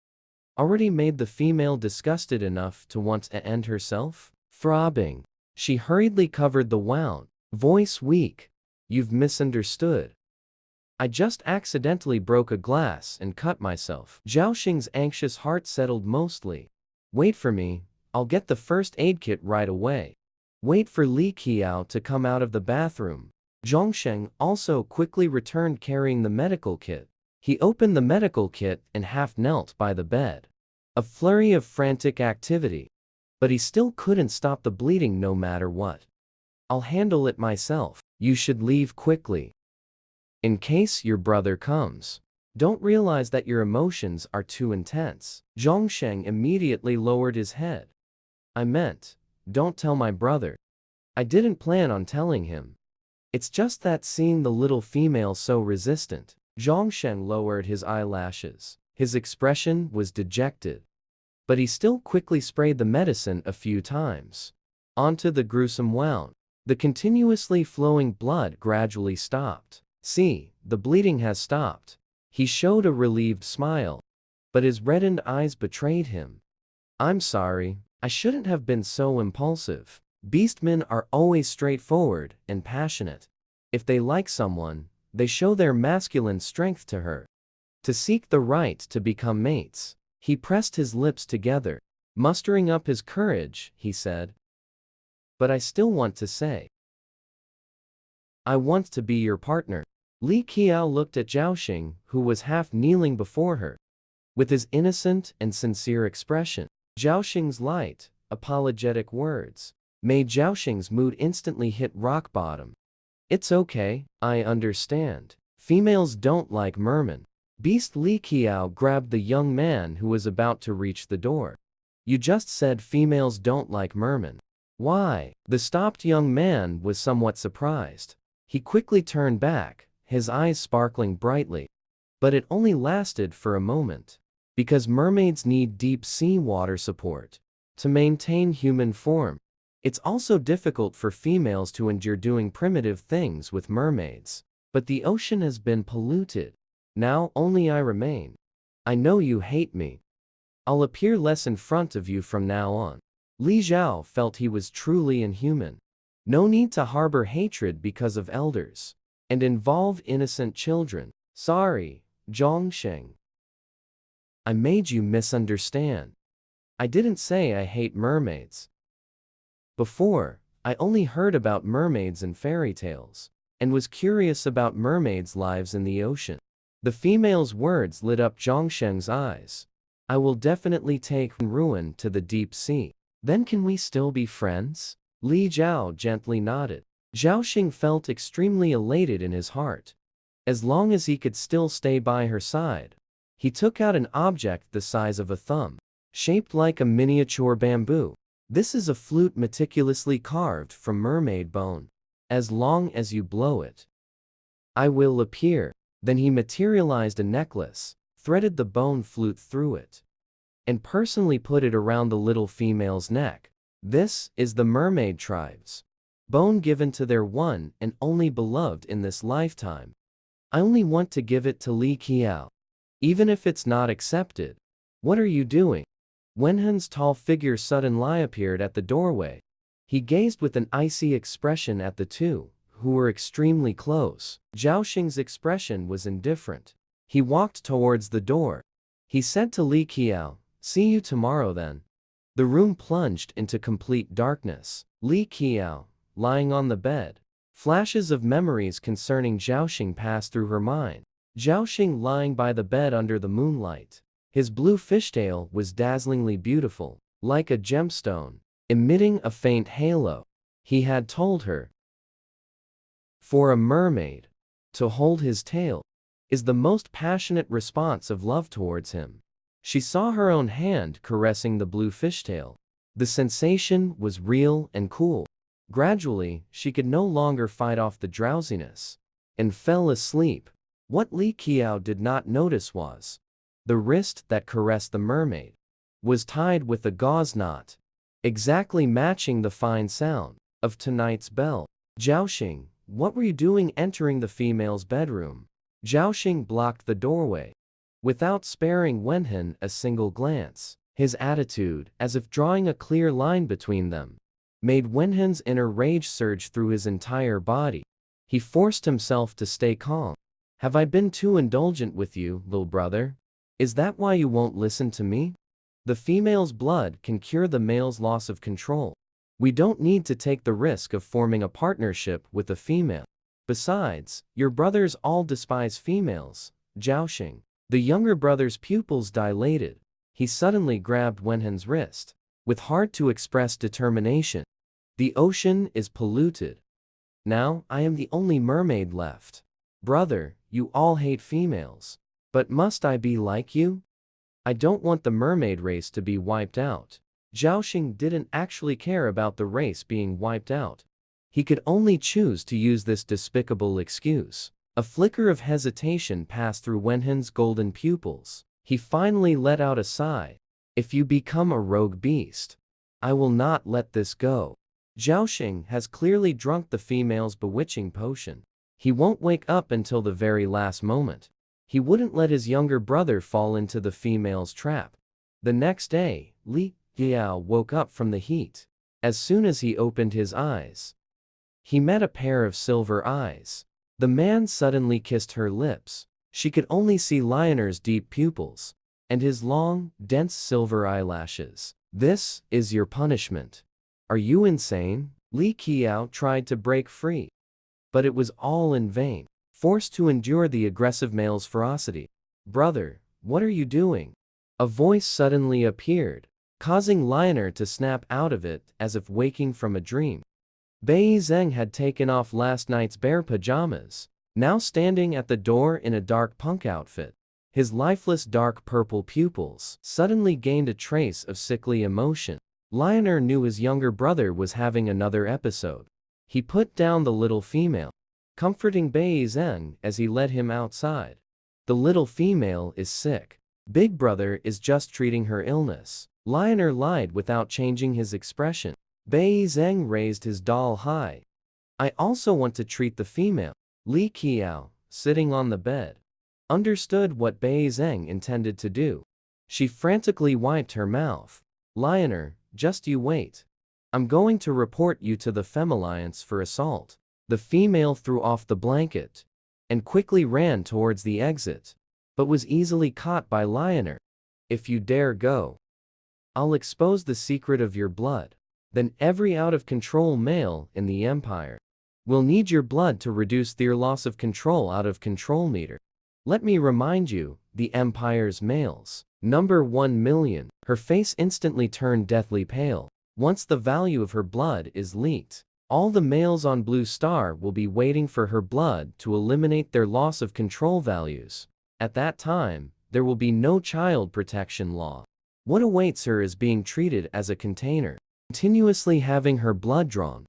already made the female disgusted enough to want to end herself? Throbbing, she hurriedly covered the wound, voice weak. "You've misunderstood. I just accidentally broke a glass and cut myself." Zhaoxing's anxious heart settled mostly. "Wait for me, I'll get the first aid kit right away." Wait for Li Qiao to come out of the bathroom. Zhongsheng also quickly returned carrying the medical kit. He opened the medical kit and half knelt by the bed. A flurry of frantic activity. But he still couldn't stop the bleeding no matter what. "I'll handle it myself. You should leave quickly. In case your brother comes. Don't realize that your emotions are too intense." Zhongsheng immediately lowered his head. "I meant, don't tell my brother. I didn't plan on telling him. It's just that seeing the little female so resistant." Zhongsheng lowered his eyelashes. His expression was dejected. But he still quickly sprayed the medicine a few times onto the gruesome wound. The continuously flowing blood gradually stopped. "See, the bleeding has stopped." He showed a relieved smile, but his reddened eyes betrayed him. "I'm sorry, I shouldn't have been so impulsive." Beastmen are always straightforward and passionate. If they like someone, they show their masculine strength to her. To seek the right to become mates. He pressed his lips together. Mustering up his courage, he said, "But I still want to say, I want to be your partner." Li Qiao looked at Zhaoxing, who was half kneeling before her, with his innocent and sincere expression. Zhaoxing's light, apologetic words made Zhaoxing's mood instantly hit rock bottom. "It's okay, I understand. Females don't like mermen." Beast Li Qiao grabbed the young man who was about to reach the door. "You just said females don't like mermen. Why?" The stopped young man was somewhat surprised. He quickly turned back, his eyes sparkling brightly. But it only lasted for a moment. Because mermaids need deep sea water support to maintain human form. It's also difficult for females to endure doing primitive things with mermaids. But the ocean has been polluted. Now only I remain. I know you hate me. I'll appear less in front of you from now on. Li Zhao felt he was truly inhuman. No need to harbor hatred because of elders and involve innocent children. Sorry, Zhongsheng. I made you misunderstand. I didn't say I hate mermaids. Before, I only heard about mermaids in fairy tales and was curious about mermaids' lives in the ocean. The female's words lit up Zhongsheng's eyes. I will definitely take Ruin to the deep sea. Then can we still be friends? Li Zhao gently nodded. Zhaoxing felt extremely elated in his heart. As long as he could still stay by her side. He took out an object the size of a thumb, shaped like a miniature bamboo. This is a flute meticulously carved from mermaid bone. As long as you blow it, I will appear. Then he materialized a necklace, threaded the bone flute through it, and personally put it around the little female's neck. This is the mermaid tribe's bone given to their one and only beloved in this lifetime. I only want to give it to Li Qiao. Even if it's not accepted. What are you doing? Wenhan's tall figure suddenly appeared at the doorway. He gazed with an icy expression at the two, who were extremely close. Zhaoxing's expression was indifferent. He walked towards the door. He said to Li Qiao, "See you tomorrow then." The room plunged into complete darkness. Li Qiao, lying on the bed. Flashes of memories concerning Zhaoxing passed through her mind. Zhaoxing lying by the bed under the moonlight. His blue fishtail was dazzlingly beautiful, like a gemstone, emitting a faint halo. He had told her, for a mermaid to hold his tail is the most passionate response of love towards him. She saw her own hand caressing the blue fishtail. The sensation was real and cool. Gradually, she could no longer fight off the drowsiness and fell asleep. What Li Qiao did not notice was the wrist that caressed the mermaid was tied with a gauze knot, exactly matching the fine sound of tonight's bell. Zhaoxing, what were you doing entering the female's bedroom? Zhaoxing blocked the doorway, without sparing Wenhan a single glance. His attitude, as if drawing a clear line between them, made Wenhan's inner rage surge through his entire body. He forced himself to stay calm. Have I been too indulgent with you, little brother? Is that why you won't listen to me? The female's blood can cure the male's loss of control. We don't need to take the risk of forming a partnership with a female. Besides, your brothers all despise females. Zhaoxing. The younger brother's pupils dilated. He suddenly grabbed Wenhan's wrist, with hard-to-express determination. The ocean is polluted. Now, I am the only mermaid left. Brother, you all hate females. But must I be like you? I don't want the mermaid race to be wiped out. Zhaoxing didn't actually care about the race being wiped out. He could only choose to use this despicable excuse. A flicker of hesitation passed through Wenhan's golden pupils. He finally let out a sigh. If you become a rogue beast, I will not let this go. Zhaoxing has clearly drunk the female's bewitching potion. He won't wake up until the very last moment. He wouldn't let his younger brother fall into the female's trap. The next day, Li Qiao woke up from the heat. As soon as he opened his eyes, he met a pair of silver eyes. The man suddenly kissed her lips. She could only see Lioner's deep pupils and his long, dense silver eyelashes. This is your punishment. Are you insane? Li Qiao tried to break free, but it was all in vain. Forced to endure the aggressive male's ferocity. Brother, what are you doing? A voice suddenly appeared, causing Lioner to snap out of it as if waking from a dream. Bei Zheng had taken off last night's bare pajamas, now standing at the door in a dark punk outfit. His lifeless dark purple pupils suddenly gained a trace of sickly emotion. Lioner knew his younger brother was having another episode. He put down the little female, comforting Bei Zheng as he led him outside. The little female is sick. Big brother is just treating her illness. Lioner lied without changing his expression. Bei Zheng raised his doll high. I also want to treat the female. Li Qiao, sitting on the bed, understood what Bei Zheng intended to do. She frantically wiped her mouth. Lionel, just you wait. I'm going to report you to the Femalliance for assault. The female threw off the blanket and quickly ran towards the exit, but was easily caught by Lionel. If you dare go, I'll expose the secret of your blood. Then every out-of-control male in the Empire will need your blood to reduce their loss of control out-of-control meter. Let me remind you, the Empire's males. Number 1,000,000. Her face instantly turned deathly pale. Once the value of her blood is leaked, all the males on Blue Star will be waiting for her blood to eliminate their loss of control values. At that time, there will be no child protection law. What awaits her is being treated as a container, continuously having her blood drawn.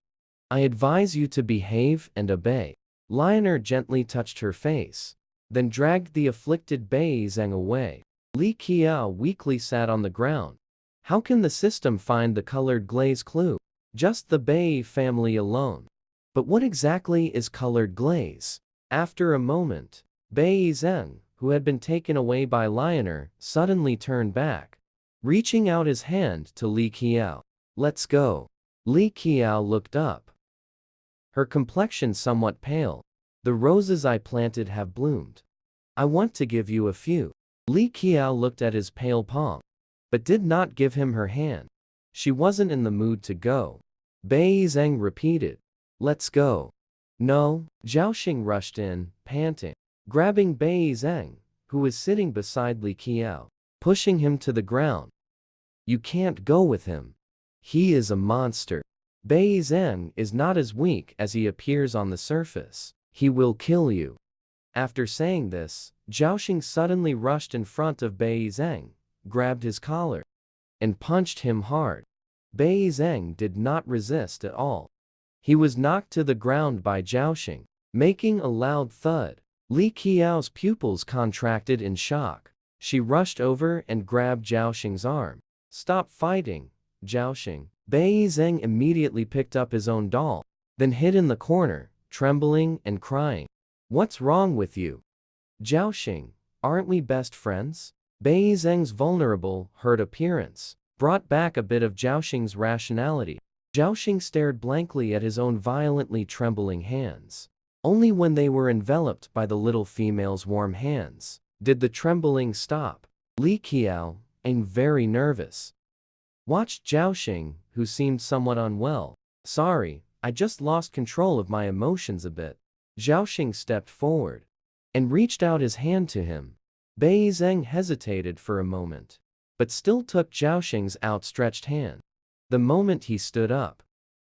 I advise you to behave and obey. Lionel gently touched her face, then dragged the afflicted Bai Zheng away. Li Qiao weakly sat on the ground. How can the system find the colored glaze clue? Just the Bai family alone. But what exactly is colored glaze? After a moment, Bai Zheng, who had been taken away by Lionel, suddenly turned back, reaching out his hand to Li Qiao. Let's go. Li Qiao looked up, her complexion somewhat pale. The roses I planted have bloomed. I want to give you a few. Li Qiao looked at his pale palm, but did not give him her hand. She wasn't in the mood to go. Bai Zheng repeated, let's go. No. Zhaoxing rushed in, panting, grabbing Bai Zheng, who was sitting beside Li Qiao, pushing him to the ground. You can't go with him. He is a monster. Bai Zheng is not as weak as he appears on the surface. He will kill you. After saying this, Zhaoxing suddenly rushed in front of Bai Zheng, grabbed his collar, and punched him hard. Bai Zheng did not resist at all. He was knocked to the ground by Zhaoxing, making a loud thud. Li Qiao's pupils contracted in shock. She rushed over and grabbed Zhaoxing's arm. Stop fighting, Zhaoxing. Bai Zheng immediately picked up his own doll, then hid in the corner, trembling and crying. What's wrong with you? Zhaoxing, aren't we best friends? Bai Zheng's vulnerable, hurt appearance brought back a bit of Zhaoxing's rationality. Zhaoxing stared blankly at his own violently trembling hands. Only when they were enveloped by the little female's warm hands did the trembling stop. Li Qiao, I'm very nervous, watched Zhaoxing, who seemed somewhat unwell. Sorry, I just lost control of my emotions a bit. Zhaoxing stepped forward and reached out his hand to him. Bai Zheng hesitated for a moment, but still took Zhaoxing's outstretched hand. The moment he stood up,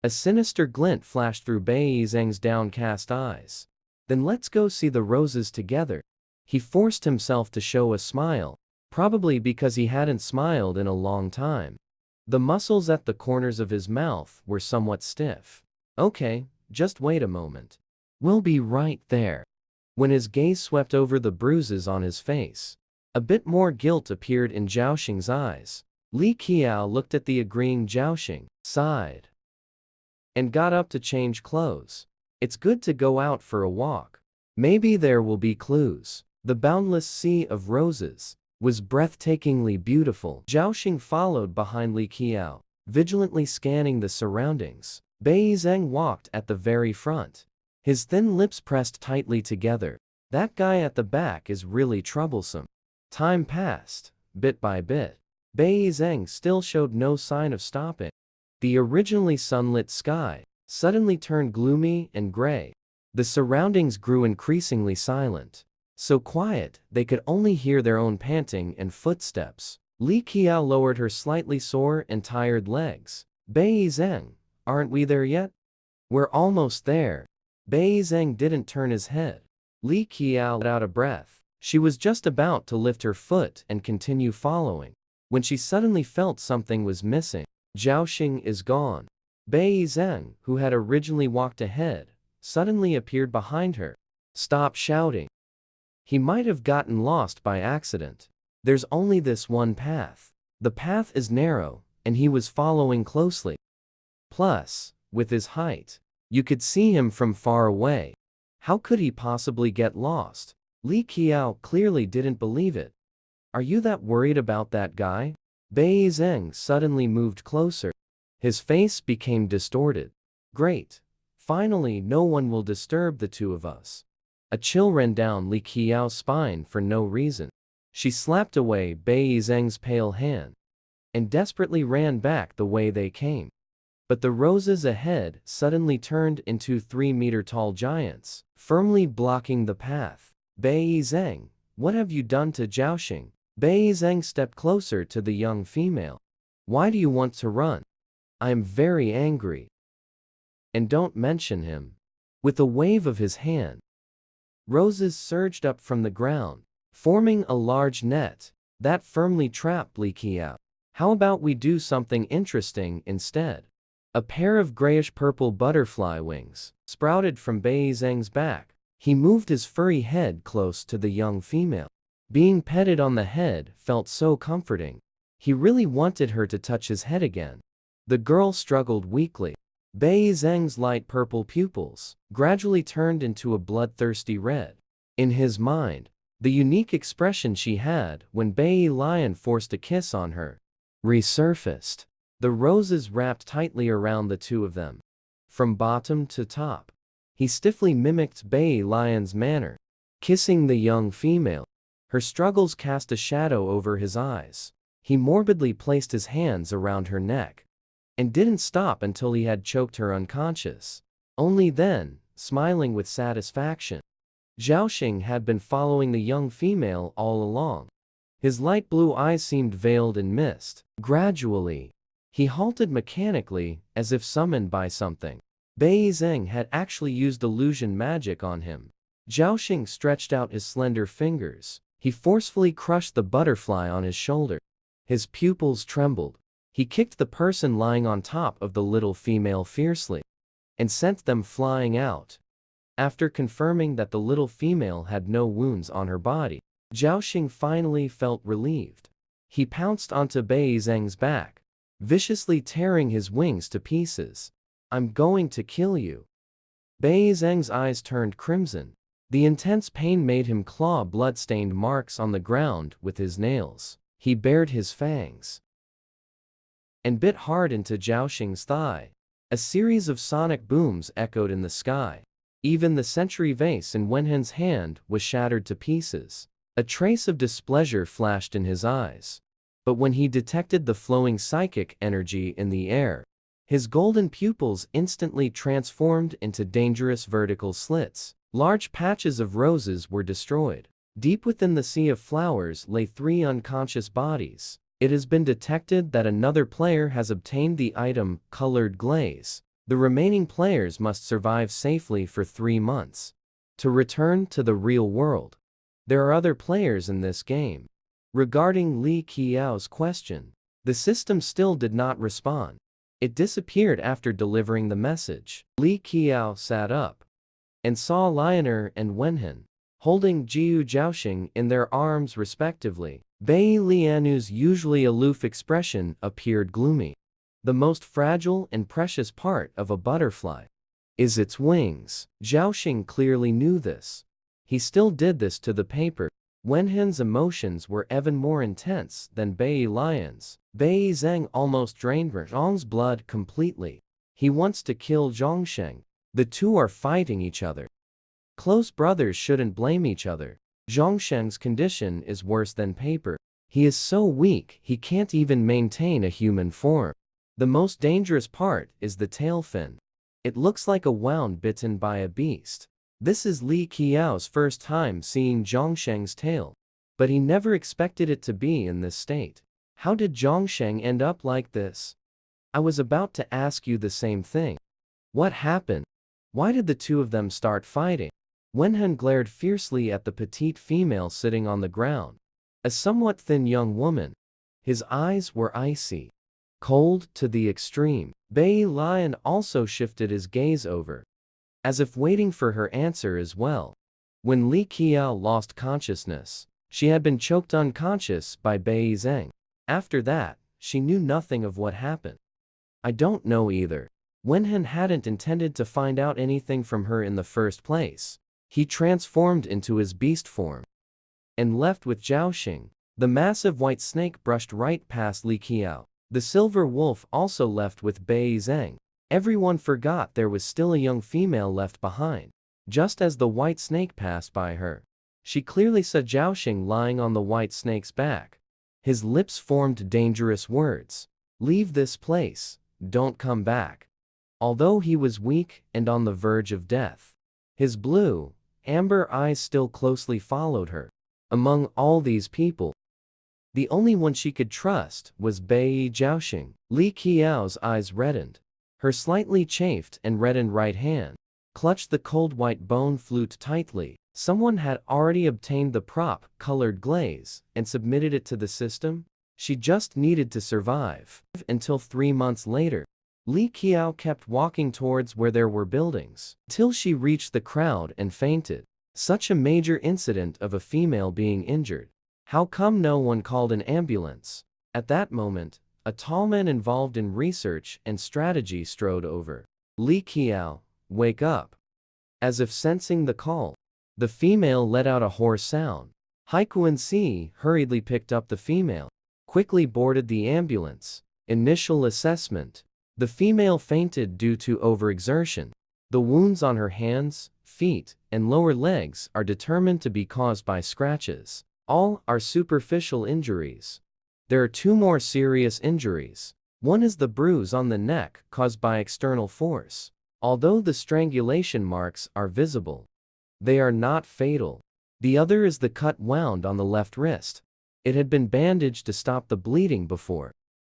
a sinister glint flashed through Bai Zheng's downcast eyes. Then let's go see the roses together. He forced himself to show a smile, probably because he hadn't smiled in a long time. The muscles at the corners of his mouth were somewhat stiff. Okay, just wait a moment. We'll be right there. When his gaze swept over the bruises on his face, a bit more guilt appeared in Zhaoxing's eyes. Li Qiao looked at the agreeing Zhaoxing, sighed, and got up to change clothes. It's good to go out for a walk. Maybe there will be clues. The boundless sea of roses was breathtakingly beautiful. Zhaoxing followed behind Li Qiao, vigilantly scanning the surroundings. Bai Zheng walked at the very front, his thin lips pressed tightly together. That guy at the back is really troublesome. Time passed, bit by bit. Bai Zheng still showed no sign of stopping. The originally sunlit sky suddenly turned gloomy and gray. The surroundings grew increasingly silent, so quiet they could only hear their own panting and footsteps. Li Qiao lowered her slightly sore and tired legs. Bai Zheng, aren't we there yet? We're almost there. Bai Zheng didn't turn his head. Li Qiao let out a breath. She was just about to lift her foot and continue following, when she suddenly felt something was missing. Zhaoxing is gone. Bai Zheng, who had originally walked ahead, suddenly appeared behind her. Stop shouting. He might have gotten lost by accident. There's only this one path. The path is narrow, and he was following closely. Plus, with his height, you could see him from far away. How could he possibly get lost? Li Qiao clearly didn't believe it. Are you that worried about that guy? Bei Zheng suddenly moved closer. His face became distorted. Great. Finally, no one will disturb the two of us. A chill ran down Li Qiao's spine for no reason. She slapped away Bei Zheng's pale hand and desperately ran back the way they came. But the roses ahead suddenly turned into 3-meter-tall giants, firmly blocking the path. Bei Zheng, what have you done to Zhaoxing? Bei Zheng stepped closer to the young female. Why do you want to run? I am very angry. And don't mention him. With a wave of his hand, roses surged up from the ground, forming a large net that firmly trapped Li Qiao. How about we do something interesting instead? A pair of grayish-purple butterfly wings sprouted from Bei Zheng's back. He moved his furry head close to the young female. Being petted on the head felt so comforting. He really wanted her to touch his head again. The girl struggled weakly. Bei Zheng's light purple pupils gradually turned into a bloodthirsty red. In his mind, the unique expression she had when Bei Lion forced a kiss on her resurfaced. The roses wrapped tightly around the two of them, from bottom to top. He stiffly mimicked Bei Lion's manner, kissing the young female. Her struggles cast a shadow over his eyes. He morbidly placed his hands around her neck and didn't stop until he had choked her unconscious. Only then, smiling with satisfaction. Zhaoxing had been following the young female all along. His light blue eyes seemed veiled in mist. Gradually, he halted mechanically, as if summoned by something. Bei Zheng had actually used illusion magic on him. Zhaoxing stretched out his slender fingers. He forcefully crushed the butterfly on his shoulder. His pupils trembled. He kicked the person lying on top of the little female fiercely and sent them flying out. After confirming that the little female had no wounds on her body, Zhaoxing finally felt relieved. He pounced onto Bei Zheng's back, viciously tearing his wings to pieces. I'm going to kill you. Bei Zheng's eyes turned crimson. The intense pain made him claw blood-stained marks on the ground with his nails. He bared his fangs and bit hard into Zhaoxing's thigh. A series of sonic booms echoed in the sky. Even the century vase in Wenhen's hand was shattered to pieces. A trace of displeasure flashed in his eyes. But when he detected the flowing psychic energy in the air, his golden pupils instantly transformed into dangerous vertical slits. Large patches of roses were destroyed. Deep within the sea of flowers lay 3 unconscious bodies. It has been detected that another player has obtained the item, Colored Glaze. The remaining players must survive safely for 3 months to return to the real world. There are other players in this game. Regarding Li Qiao's question, the system still did not respond. It disappeared after delivering the message. Li Qiao sat up and saw Lioner and Wenhen holding Jiu Zhaoxing in their arms respectively. Bei Lianu's usually aloof expression appeared gloomy. The most fragile and precious part of a butterfly is its wings. Zhaoxing clearly knew this. He still did this to the paper. Wenhen's emotions were even more intense than Bei Lion's. Bei Zheng almost drained Zhang's blood completely. He wants to kill Zhongsheng. The two are fighting each other. Close brothers shouldn't blame each other. Zhongsheng's condition is worse than paper. He is so weak he can't even maintain a human form. The most dangerous part is the tail fin. It looks like a wound bitten by a beast. This is Li Qiao's first time seeing Zhongsheng's tail, but he never expected it to be in this state. How did Zhongsheng end up like this? I was about to ask you the same thing. What happened? Why did the two of them start fighting? Wenhen glared fiercely at the petite female sitting on the ground. A somewhat thin young woman. His eyes were icy, cold to the extreme. Bei Lion also shifted his gaze over, as if waiting for her answer as well. When Li Qiao lost consciousness, she had been choked unconscious by Bei Zheng. After that, she knew nothing of what happened. I don't know either. Wenhen hadn't intended to find out anything from her in the first place. He transformed into his beast form and left with Zhaoxing. The massive white snake brushed right past Li Qiao. The silver wolf also left with Bai Zheng. Everyone forgot there was still a young female left behind. Just as the white snake passed by her, she clearly saw Zhaoxing lying on the white snake's back. His lips formed dangerous words. "Leave this place, don't come back." Although he was weak and on the verge of death, his blue, amber eyes still closely followed her. Among all these people, the only one she could trust was Bai Zhaoxing. Li Qiao's eyes reddened. Her slightly chafed and reddened right hand clutched the cold white bone flute tightly. Someone had already obtained the prop-colored glaze and submitted it to the system. She just needed to survive. Until 3 months later, Li Qiao kept walking towards where there were buildings, till she reached the crowd and fainted. Such a major incident of a female being injured. How come no one called an ambulance? At that moment, a tall man involved in research and strategy strode over. "Li Qiao, wake up." As if sensing the call, the female let out a hoarse sound. Haikuan-si hurriedly picked up the female, quickly boarded the ambulance. Initial assessment. The female fainted due to overexertion. The wounds on her hands, feet, and lower legs are determined to be caused by scratches. All are superficial injuries. There are 2 more serious injuries. One is the bruise on the neck caused by external force. Although the strangulation marks are visible, they are not fatal. The other is the cut wound on the left wrist. It had been bandaged to stop the bleeding before.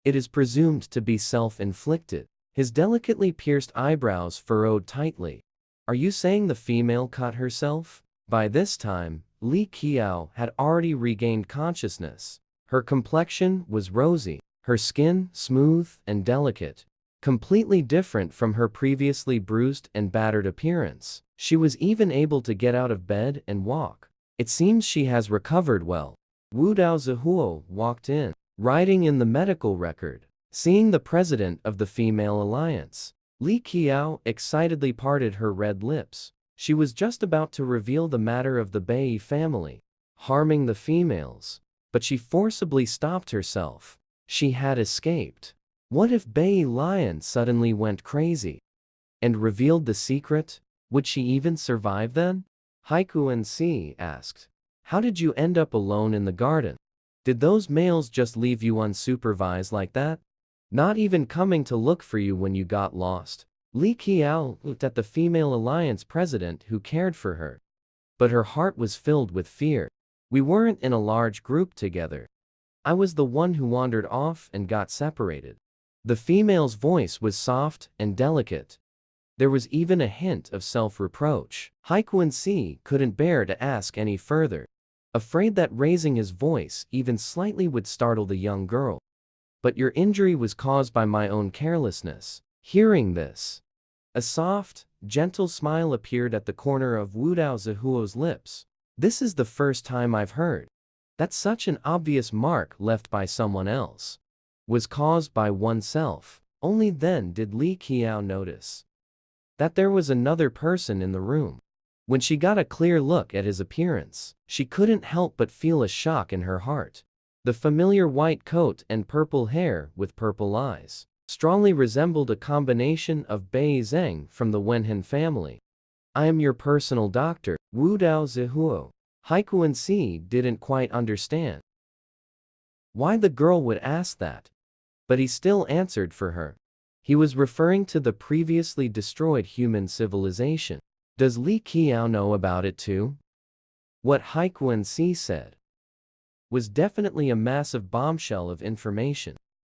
It is presumed to be self-inflicted. His delicately pierced eyebrows furrowed tightly. "Are you saying the female cut herself?" By this time, Li Qiao had already regained consciousness. Her complexion was rosy, her skin smooth and delicate, completely different from her previously bruised and battered appearance. She was even able to get out of bed and walk. "It seems she has recovered well." Wu Dao Zihuo walked in, writing in the medical record. Seeing the president of the female alliance, Li Qiao excitedly parted her red lips. She was just about to reveal the matter of the Bai family harming the females, but she forcibly stopped herself. She had escaped. What if Bai Lion suddenly went crazy and revealed the secret? Would she even survive then? Haikuan-si asked. "How did you end up alone in the garden? Did those males just leave you unsupervised like that? Not even coming to look for you when you got lost?" Li Qiao looked at the female alliance president who cared for her, but her heart was filled with fear. "We weren't in a large group together. I was the one who wandered off and got separated." The female's voice was soft and delicate. There was even a hint of self-reproach. Haikuan-si couldn't bear to ask any further, afraid that raising his voice even slightly would startle the young girl. "But your injury was caused by my own carelessness." Hearing this, a soft, gentle smile appeared at the corner of Wu Dao Zihuo's lips. "This is the first time I've heard that such an obvious mark left by someone else was caused by oneself." Only then did Li Qiao notice that there was another person in the room. When she got a clear look at his appearance, she couldn't help but feel a shock in her heart. The familiar white coat and purple hair with purple eyes strongly resembled a combination of Bai Zheng from the Wenhan family. "I am your personal doctor, Wu Dao Zihuo." Haikuan-si didn't quite understand why the girl would ask that, but he still answered for her. He was referring to the previously destroyed human civilization. Does Li Qiao know about it too? What Haikuan-si said was definitely a massive bombshell of information.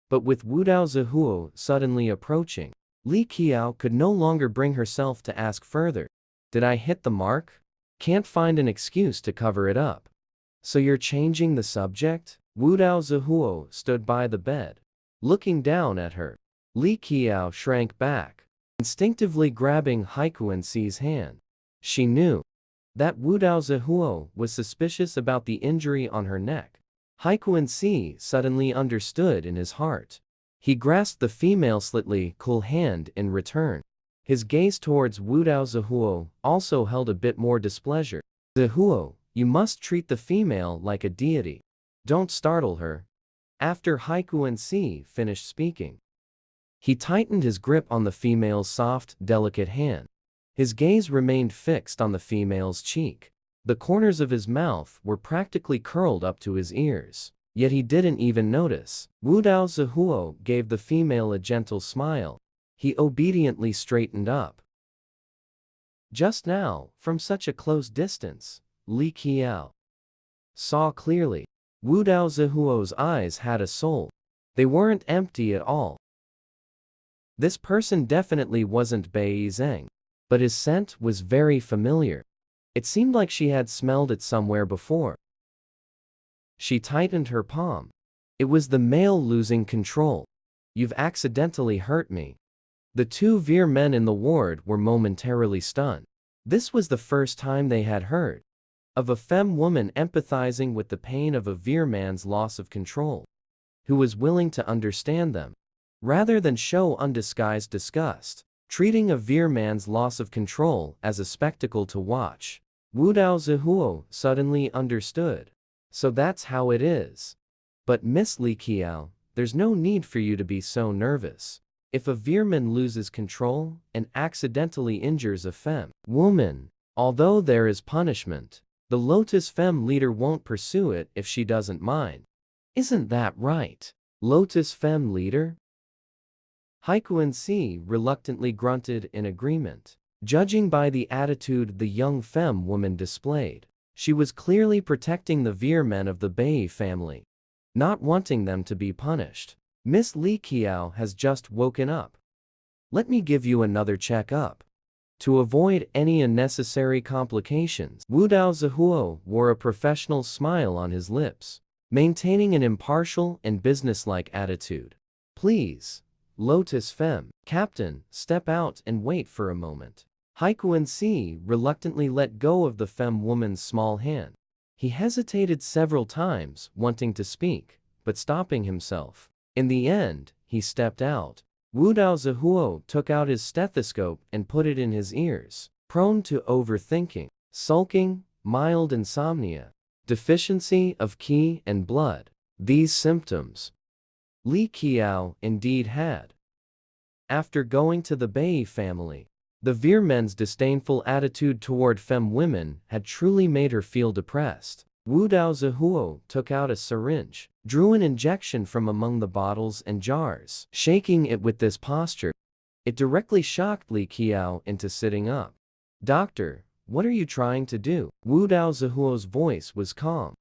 But with Wu Dao Zihuo suddenly approaching, Li Qiao could no longer bring herself to ask further. "Did I hit the mark? Can't find an excuse to cover it up." "So you're changing the subject?" Wu Dao Zihuo stood by the bed, looking down at her. Li Qiao shrank back, instinctively grabbing Haikuan-si's hand. She knew that Wu Dao Zihuo was suspicious about the injury on her neck. Haikuan-si suddenly understood in his heart. He grasped the female slightly cool hand in return. His gaze towards Wu Dao Zihuo also held a bit more displeasure. "Zihuo, you must treat the female like a deity. Don't startle her. After Haiku finished speaking, he tightened his grip on the female's soft, delicate hand. His gaze remained fixed on the female's cheek. The corners of his mouth were practically curled up to his ears, yet he didn't even notice. Wu Dao Zihuo gave the female a gentle smile. He obediently straightened up. Just now, from such a close distance, Li Qiao saw clearly. Wu Dao Zihuo's eyes had a soul. They weren't empty at all. This person definitely wasn't Bai Zheng, but his scent was very familiar. It seemed like she had smelled it somewhere before. She tightened her palm. It was the male losing control. You've accidentally hurt me. The two Veer men in the ward were momentarily stunned. This was the first time they had heard of a femme woman empathizing with the pain of a Veer man's loss of control, who was willing to understand them, rather than show undisguised disgust, treating a Veer man's loss of control as a spectacle to watch. Wu Dao Zihuo suddenly understood. So that's how it is. But Miss Li Qiao, there's no need for you to be so nervous. If a Veerman loses control and accidentally injures a femme woman, although there is punishment, the Lotus Femme leader won't pursue it if she doesn't mind. Isn't that right, Lotus Femme leader? Haiku reluctantly grunted in agreement. Judging by the attitude the young femme woman displayed, she was clearly protecting the Veer men of the Bai family, not wanting them to be punished. Miss Li Qiao has just woken up. Let me give you another checkup. To avoid any unnecessary complications, Wu Dao Zihuo wore a professional smile on his lips, maintaining an impartial and businesslike attitude. Please, Lotus Femme, Captain, step out and wait for a moment. Haiku reluctantly let go of the femme woman's small hand. He hesitated several times, wanting to speak, but stopping himself. In the end, he stepped out. Wu Dao Zihuo took out his stethoscope and put it in his ears. Prone to overthinking, sulking, mild insomnia, deficiency of qi and blood. These symptoms Li Qiao indeed had. After going to the Bai family, the Veer men's disdainful attitude toward femme women had truly made her feel depressed. Wu Dao Zihuo took out a syringe, drew an injection from among the bottles and jars. Shaking it with this posture, it directly shocked Li Qiao into sitting up. Doctor, what are you trying to do? Wu Dao Zihuo's voice was calm.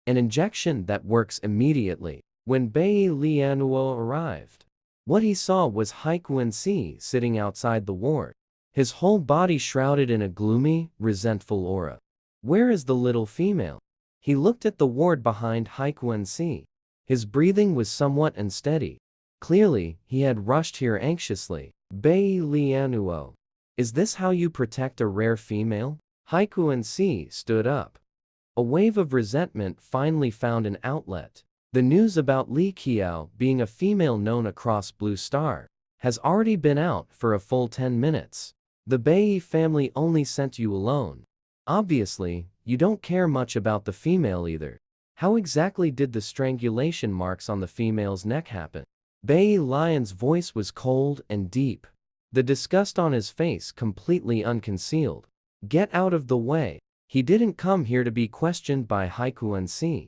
An injection that works immediately. When Bai Lianuo arrived, what he saw was Haiku sitting outside the ward, his whole body shrouded in a gloomy, resentful aura. Where is the little female? He looked at the ward behind Haiku. His breathing was somewhat unsteady. Clearly, he had rushed here anxiously. Bai Lianuo, is this how you protect a rare female? Haiku stood up. A wave of resentment finally found an outlet. The news about Li Qiao being a female known across Blue Star has already been out for a full 10 minutes. The Bai family only sent you alone. Obviously, you don't care much about the female either. How exactly did the strangulation marks on the female's neck happen? Bai Lion's voice was cold and deep, the disgust on his face completely unconcealed. Get out of the way. He didn't come here to be questioned by Haiku.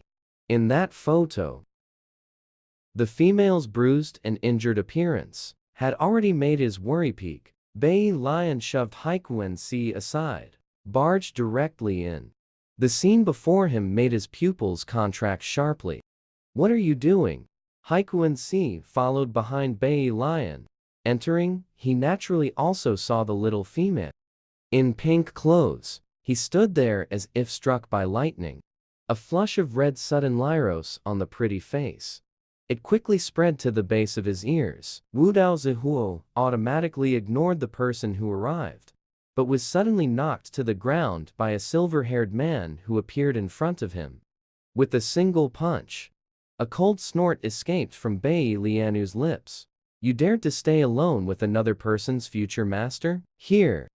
In that photo, the female's bruised and injured appearance had already made his worry peak. Bai Lion shoved Haiku aside, barged directly in. The scene before him made his pupils contract sharply. What are you doing? Haiku followed behind Bai Lion. Entering, he naturally also saw the little female. In pink clothes, he stood there as if struck by lightning. A flush of red sudden lyros on the pretty face. It quickly spread to the base of his ears. Wu Dao Zihuo automatically ignored the person who arrived, but was suddenly knocked to the ground by a silver-haired man who appeared in front of him. With a single punch, a cold snort escaped from Bai Lianu's lips. You dared to stay alone with another person's future master? Here.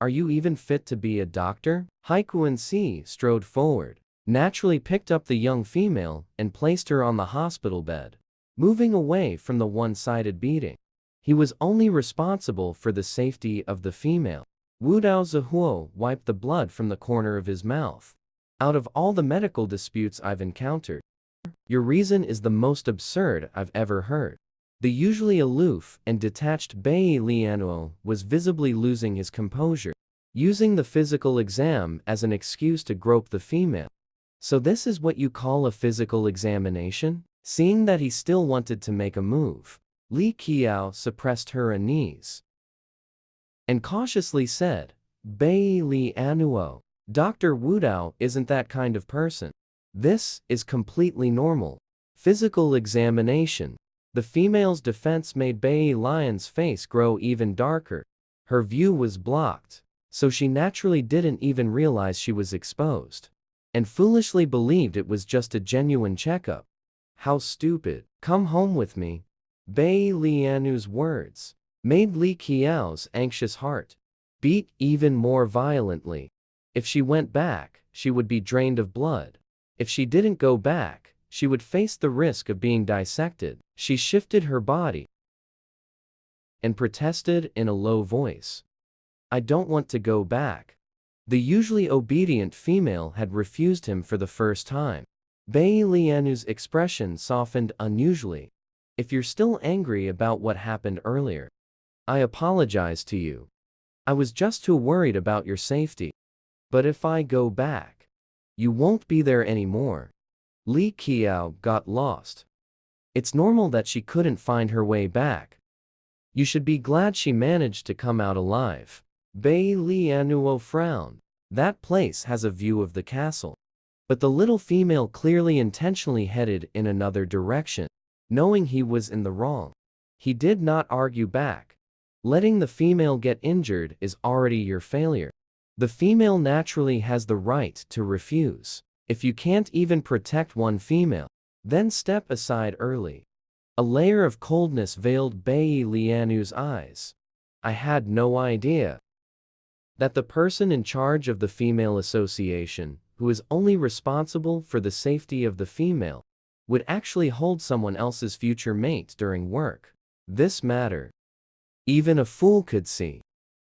Are you even fit to be a doctor? Haiku strode forward. naturally picked up the young female and placed her on the hospital bed, moving away from the one-sided beating. He was only responsible for the safety of the female. Wu Dao Zihuo wiped the blood from the corner of his mouth. Out of all the medical disputes I've encountered, your reason is the most absurd I've ever heard. The usually aloof and detached Bai Lianuo was visibly losing his composure, using the physical exam as an excuse to grope the female. So this is what you call a physical examination? Seeing that he still wanted to make a move, Li Qiao suppressed her unease and cautiously said, Bai Lianuo, Dr. Wu Dao isn't that kind of person. This is completely normal. Physical examination. The female's defense made Bai Lian's face grow even darker. Her view was blocked, so she naturally didn't even realize she was exposed, and foolishly believed it was just a genuine checkup. How stupid. Come home with me. Bai Lianu's words made Li Qiao's anxious heart beat even more violently. If she went back, she would be drained of blood. If she didn't go back, she would face the risk of being dissected. She shifted her body and protested in a low voice. I don't want to go back. The usually obedient female had refused him for the first time. Bai Lianu's expression softened unusually. If you're still angry about what happened earlier, I apologize to you. I was just too worried about your safety. But if I go back, you won't be there anymore. Li Qiao got lost. It's normal that she couldn't find her way back. You should be glad she managed to come out alive. Bai Lianuo frowned. That place has a view of the castle. But the little female clearly intentionally headed in another direction, knowing he was in the wrong. He did not argue back. Letting the female get injured is already your failure. The female naturally has the right to refuse. If you can't even protect one female, then step aside early. A layer of coldness veiled Bai Lianu's eyes. I had no idea that the person in charge of the female association, who is only responsible for the safety of the female, would actually hold someone else's future mate during work. This matter. Even a fool could see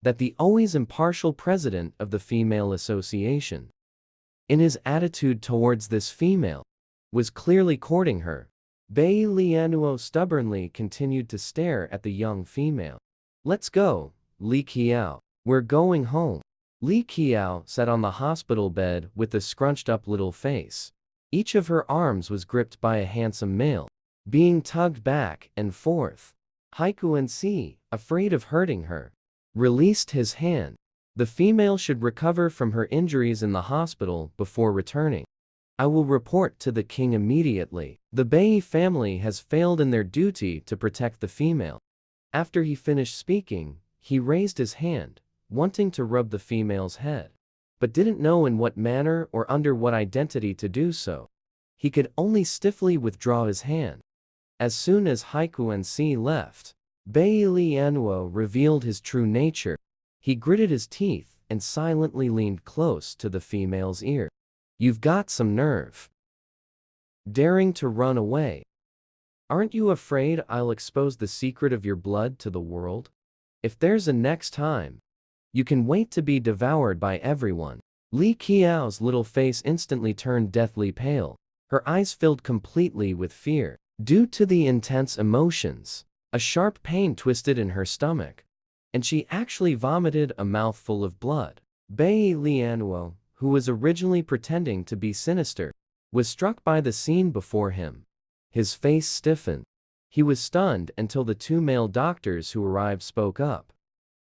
that the always impartial president of the female association, in his attitude towards this female, was clearly courting her. Bai Lianuo stubbornly continued to stare at the young female. Let's go, Li Qiao. We're going home. Li Qiao sat on the hospital bed with a scrunched up little face. Each of her arms was gripped by a handsome male, being tugged back and forth. Haiku and Si, afraid of hurting her, released his hand. The female should recover from her injuries in the hospital before returning. I will report to the king immediately. The Bai family has failed in their duty to protect the female. After he finished speaking, he raised his hand, wanting to rub the female's head, but didn't know in what manner or under what identity to do so. He could only stiffly withdraw his hand. As soon as Haiku and Si left, Bai Lianuo revealed his true nature. He gritted his teeth and silently leaned close to the female's ear. You've got some nerve. Daring to run away. Aren't you afraid I'll expose the secret of your blood to the world? If there's a next time, you can wait to be devoured by everyone. Li Qiao's little face instantly turned deathly pale. Her eyes filled completely with fear. Due to the intense emotions, a sharp pain twisted in her stomach, and she actually vomited a mouthful of blood. Bai Lianuo, who was originally pretending to be sinister, was struck by the scene before him. His face stiffened. He was stunned until the two male doctors who arrived spoke up.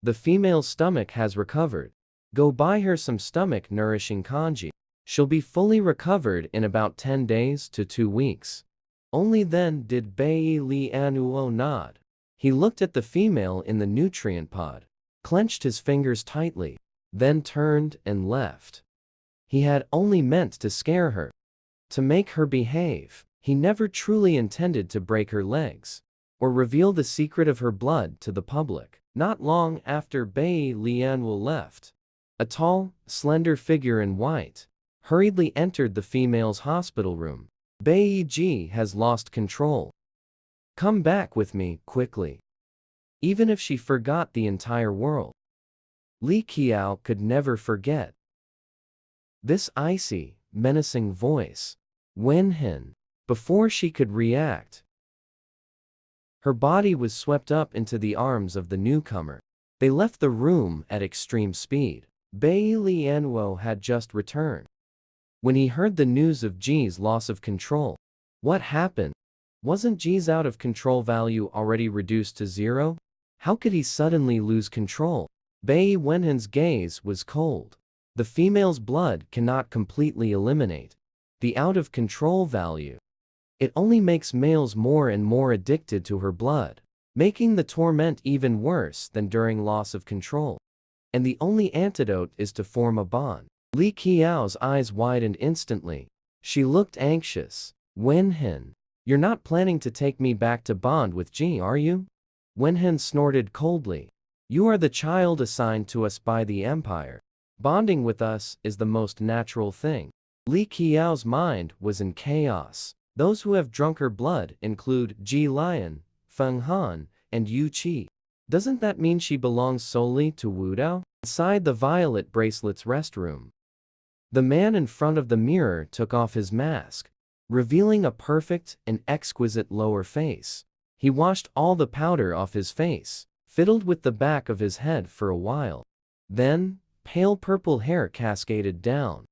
The female's stomach has recovered. Go buy her some stomach-nourishing kanji. She'll be fully recovered in about 10 days to 2 weeks. Only then did Bai Lianuo nod. He looked at the female in the nutrient pod, clenched his fingers tightly, then turned and left. He had only meant to scare her, to make her behave. He never truly intended to break her legs, or reveal the secret of her blood to the public. Not long after Bai Lianuo left, a tall, slender figure in white hurriedly entered the female's hospital room. Bai Ji has lost control. Come back with me, quickly. Even if she forgot the entire world, Li Qiao could never forget this icy, menacing voice. Wenhen. Before she could react, her body was swept up into the arms of the newcomer. They left the room at extreme speed. Bai Lianwo had just returned. When he heard the news of Ji's loss of control, what happened? Wasn't Ji's out of control value already reduced to 0? How could he suddenly lose control? Bai Wenhen's gaze was cold. The female's blood cannot completely eliminate the out of control value. It only makes males more and more addicted to her blood, making the torment even worse than during loss of control. And the only antidote is to form a bond. Li Qiao's eyes widened instantly. She looked anxious. Wenhen, you're not planning to take me back to bond with Ji, are you? Wenhen snorted coldly. You are the child assigned to us by the Empire. Bonding with us is the most natural thing. Li Qiao's mind was in chaos. Those who have drunk her blood include Ji Lian, Feng Han, and Yu Qi. Doesn't that mean she belongs solely to Wu Dao? Inside the violet bracelet's restroom, the man in front of the mirror took off his mask, revealing a perfect and exquisite lower face. He washed all the powder off his face, fiddled with the back of his head for a while. Then, pale purple hair cascaded down.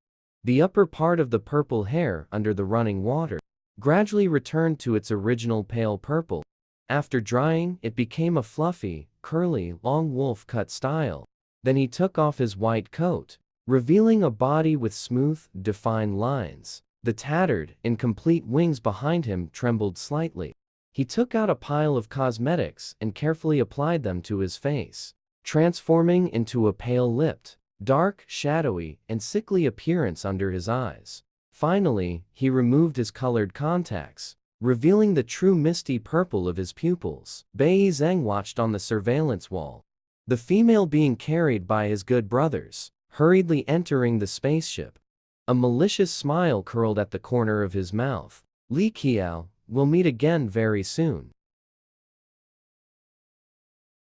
The upper part of the purple hair under the running water gradually returned to its original pale purple. After drying, it became a fluffy, curly, long wolf-cut style. Then he took off his white coat, revealing a body with smooth, defined lines. The tattered, incomplete wings behind him trembled slightly. He took out a pile of cosmetics and carefully applied them to his face, transforming into a pale-lipped, dark, shadowy, and sickly appearance under his eyes. Finally, he removed his colored contacts, revealing the true misty purple of his pupils. Bai Zheng watched on the surveillance wall, the female being carried by his good brothers, hurriedly entering the spaceship. A malicious smile curled at the corner of his mouth. Li Qiao, we'll meet again very soon.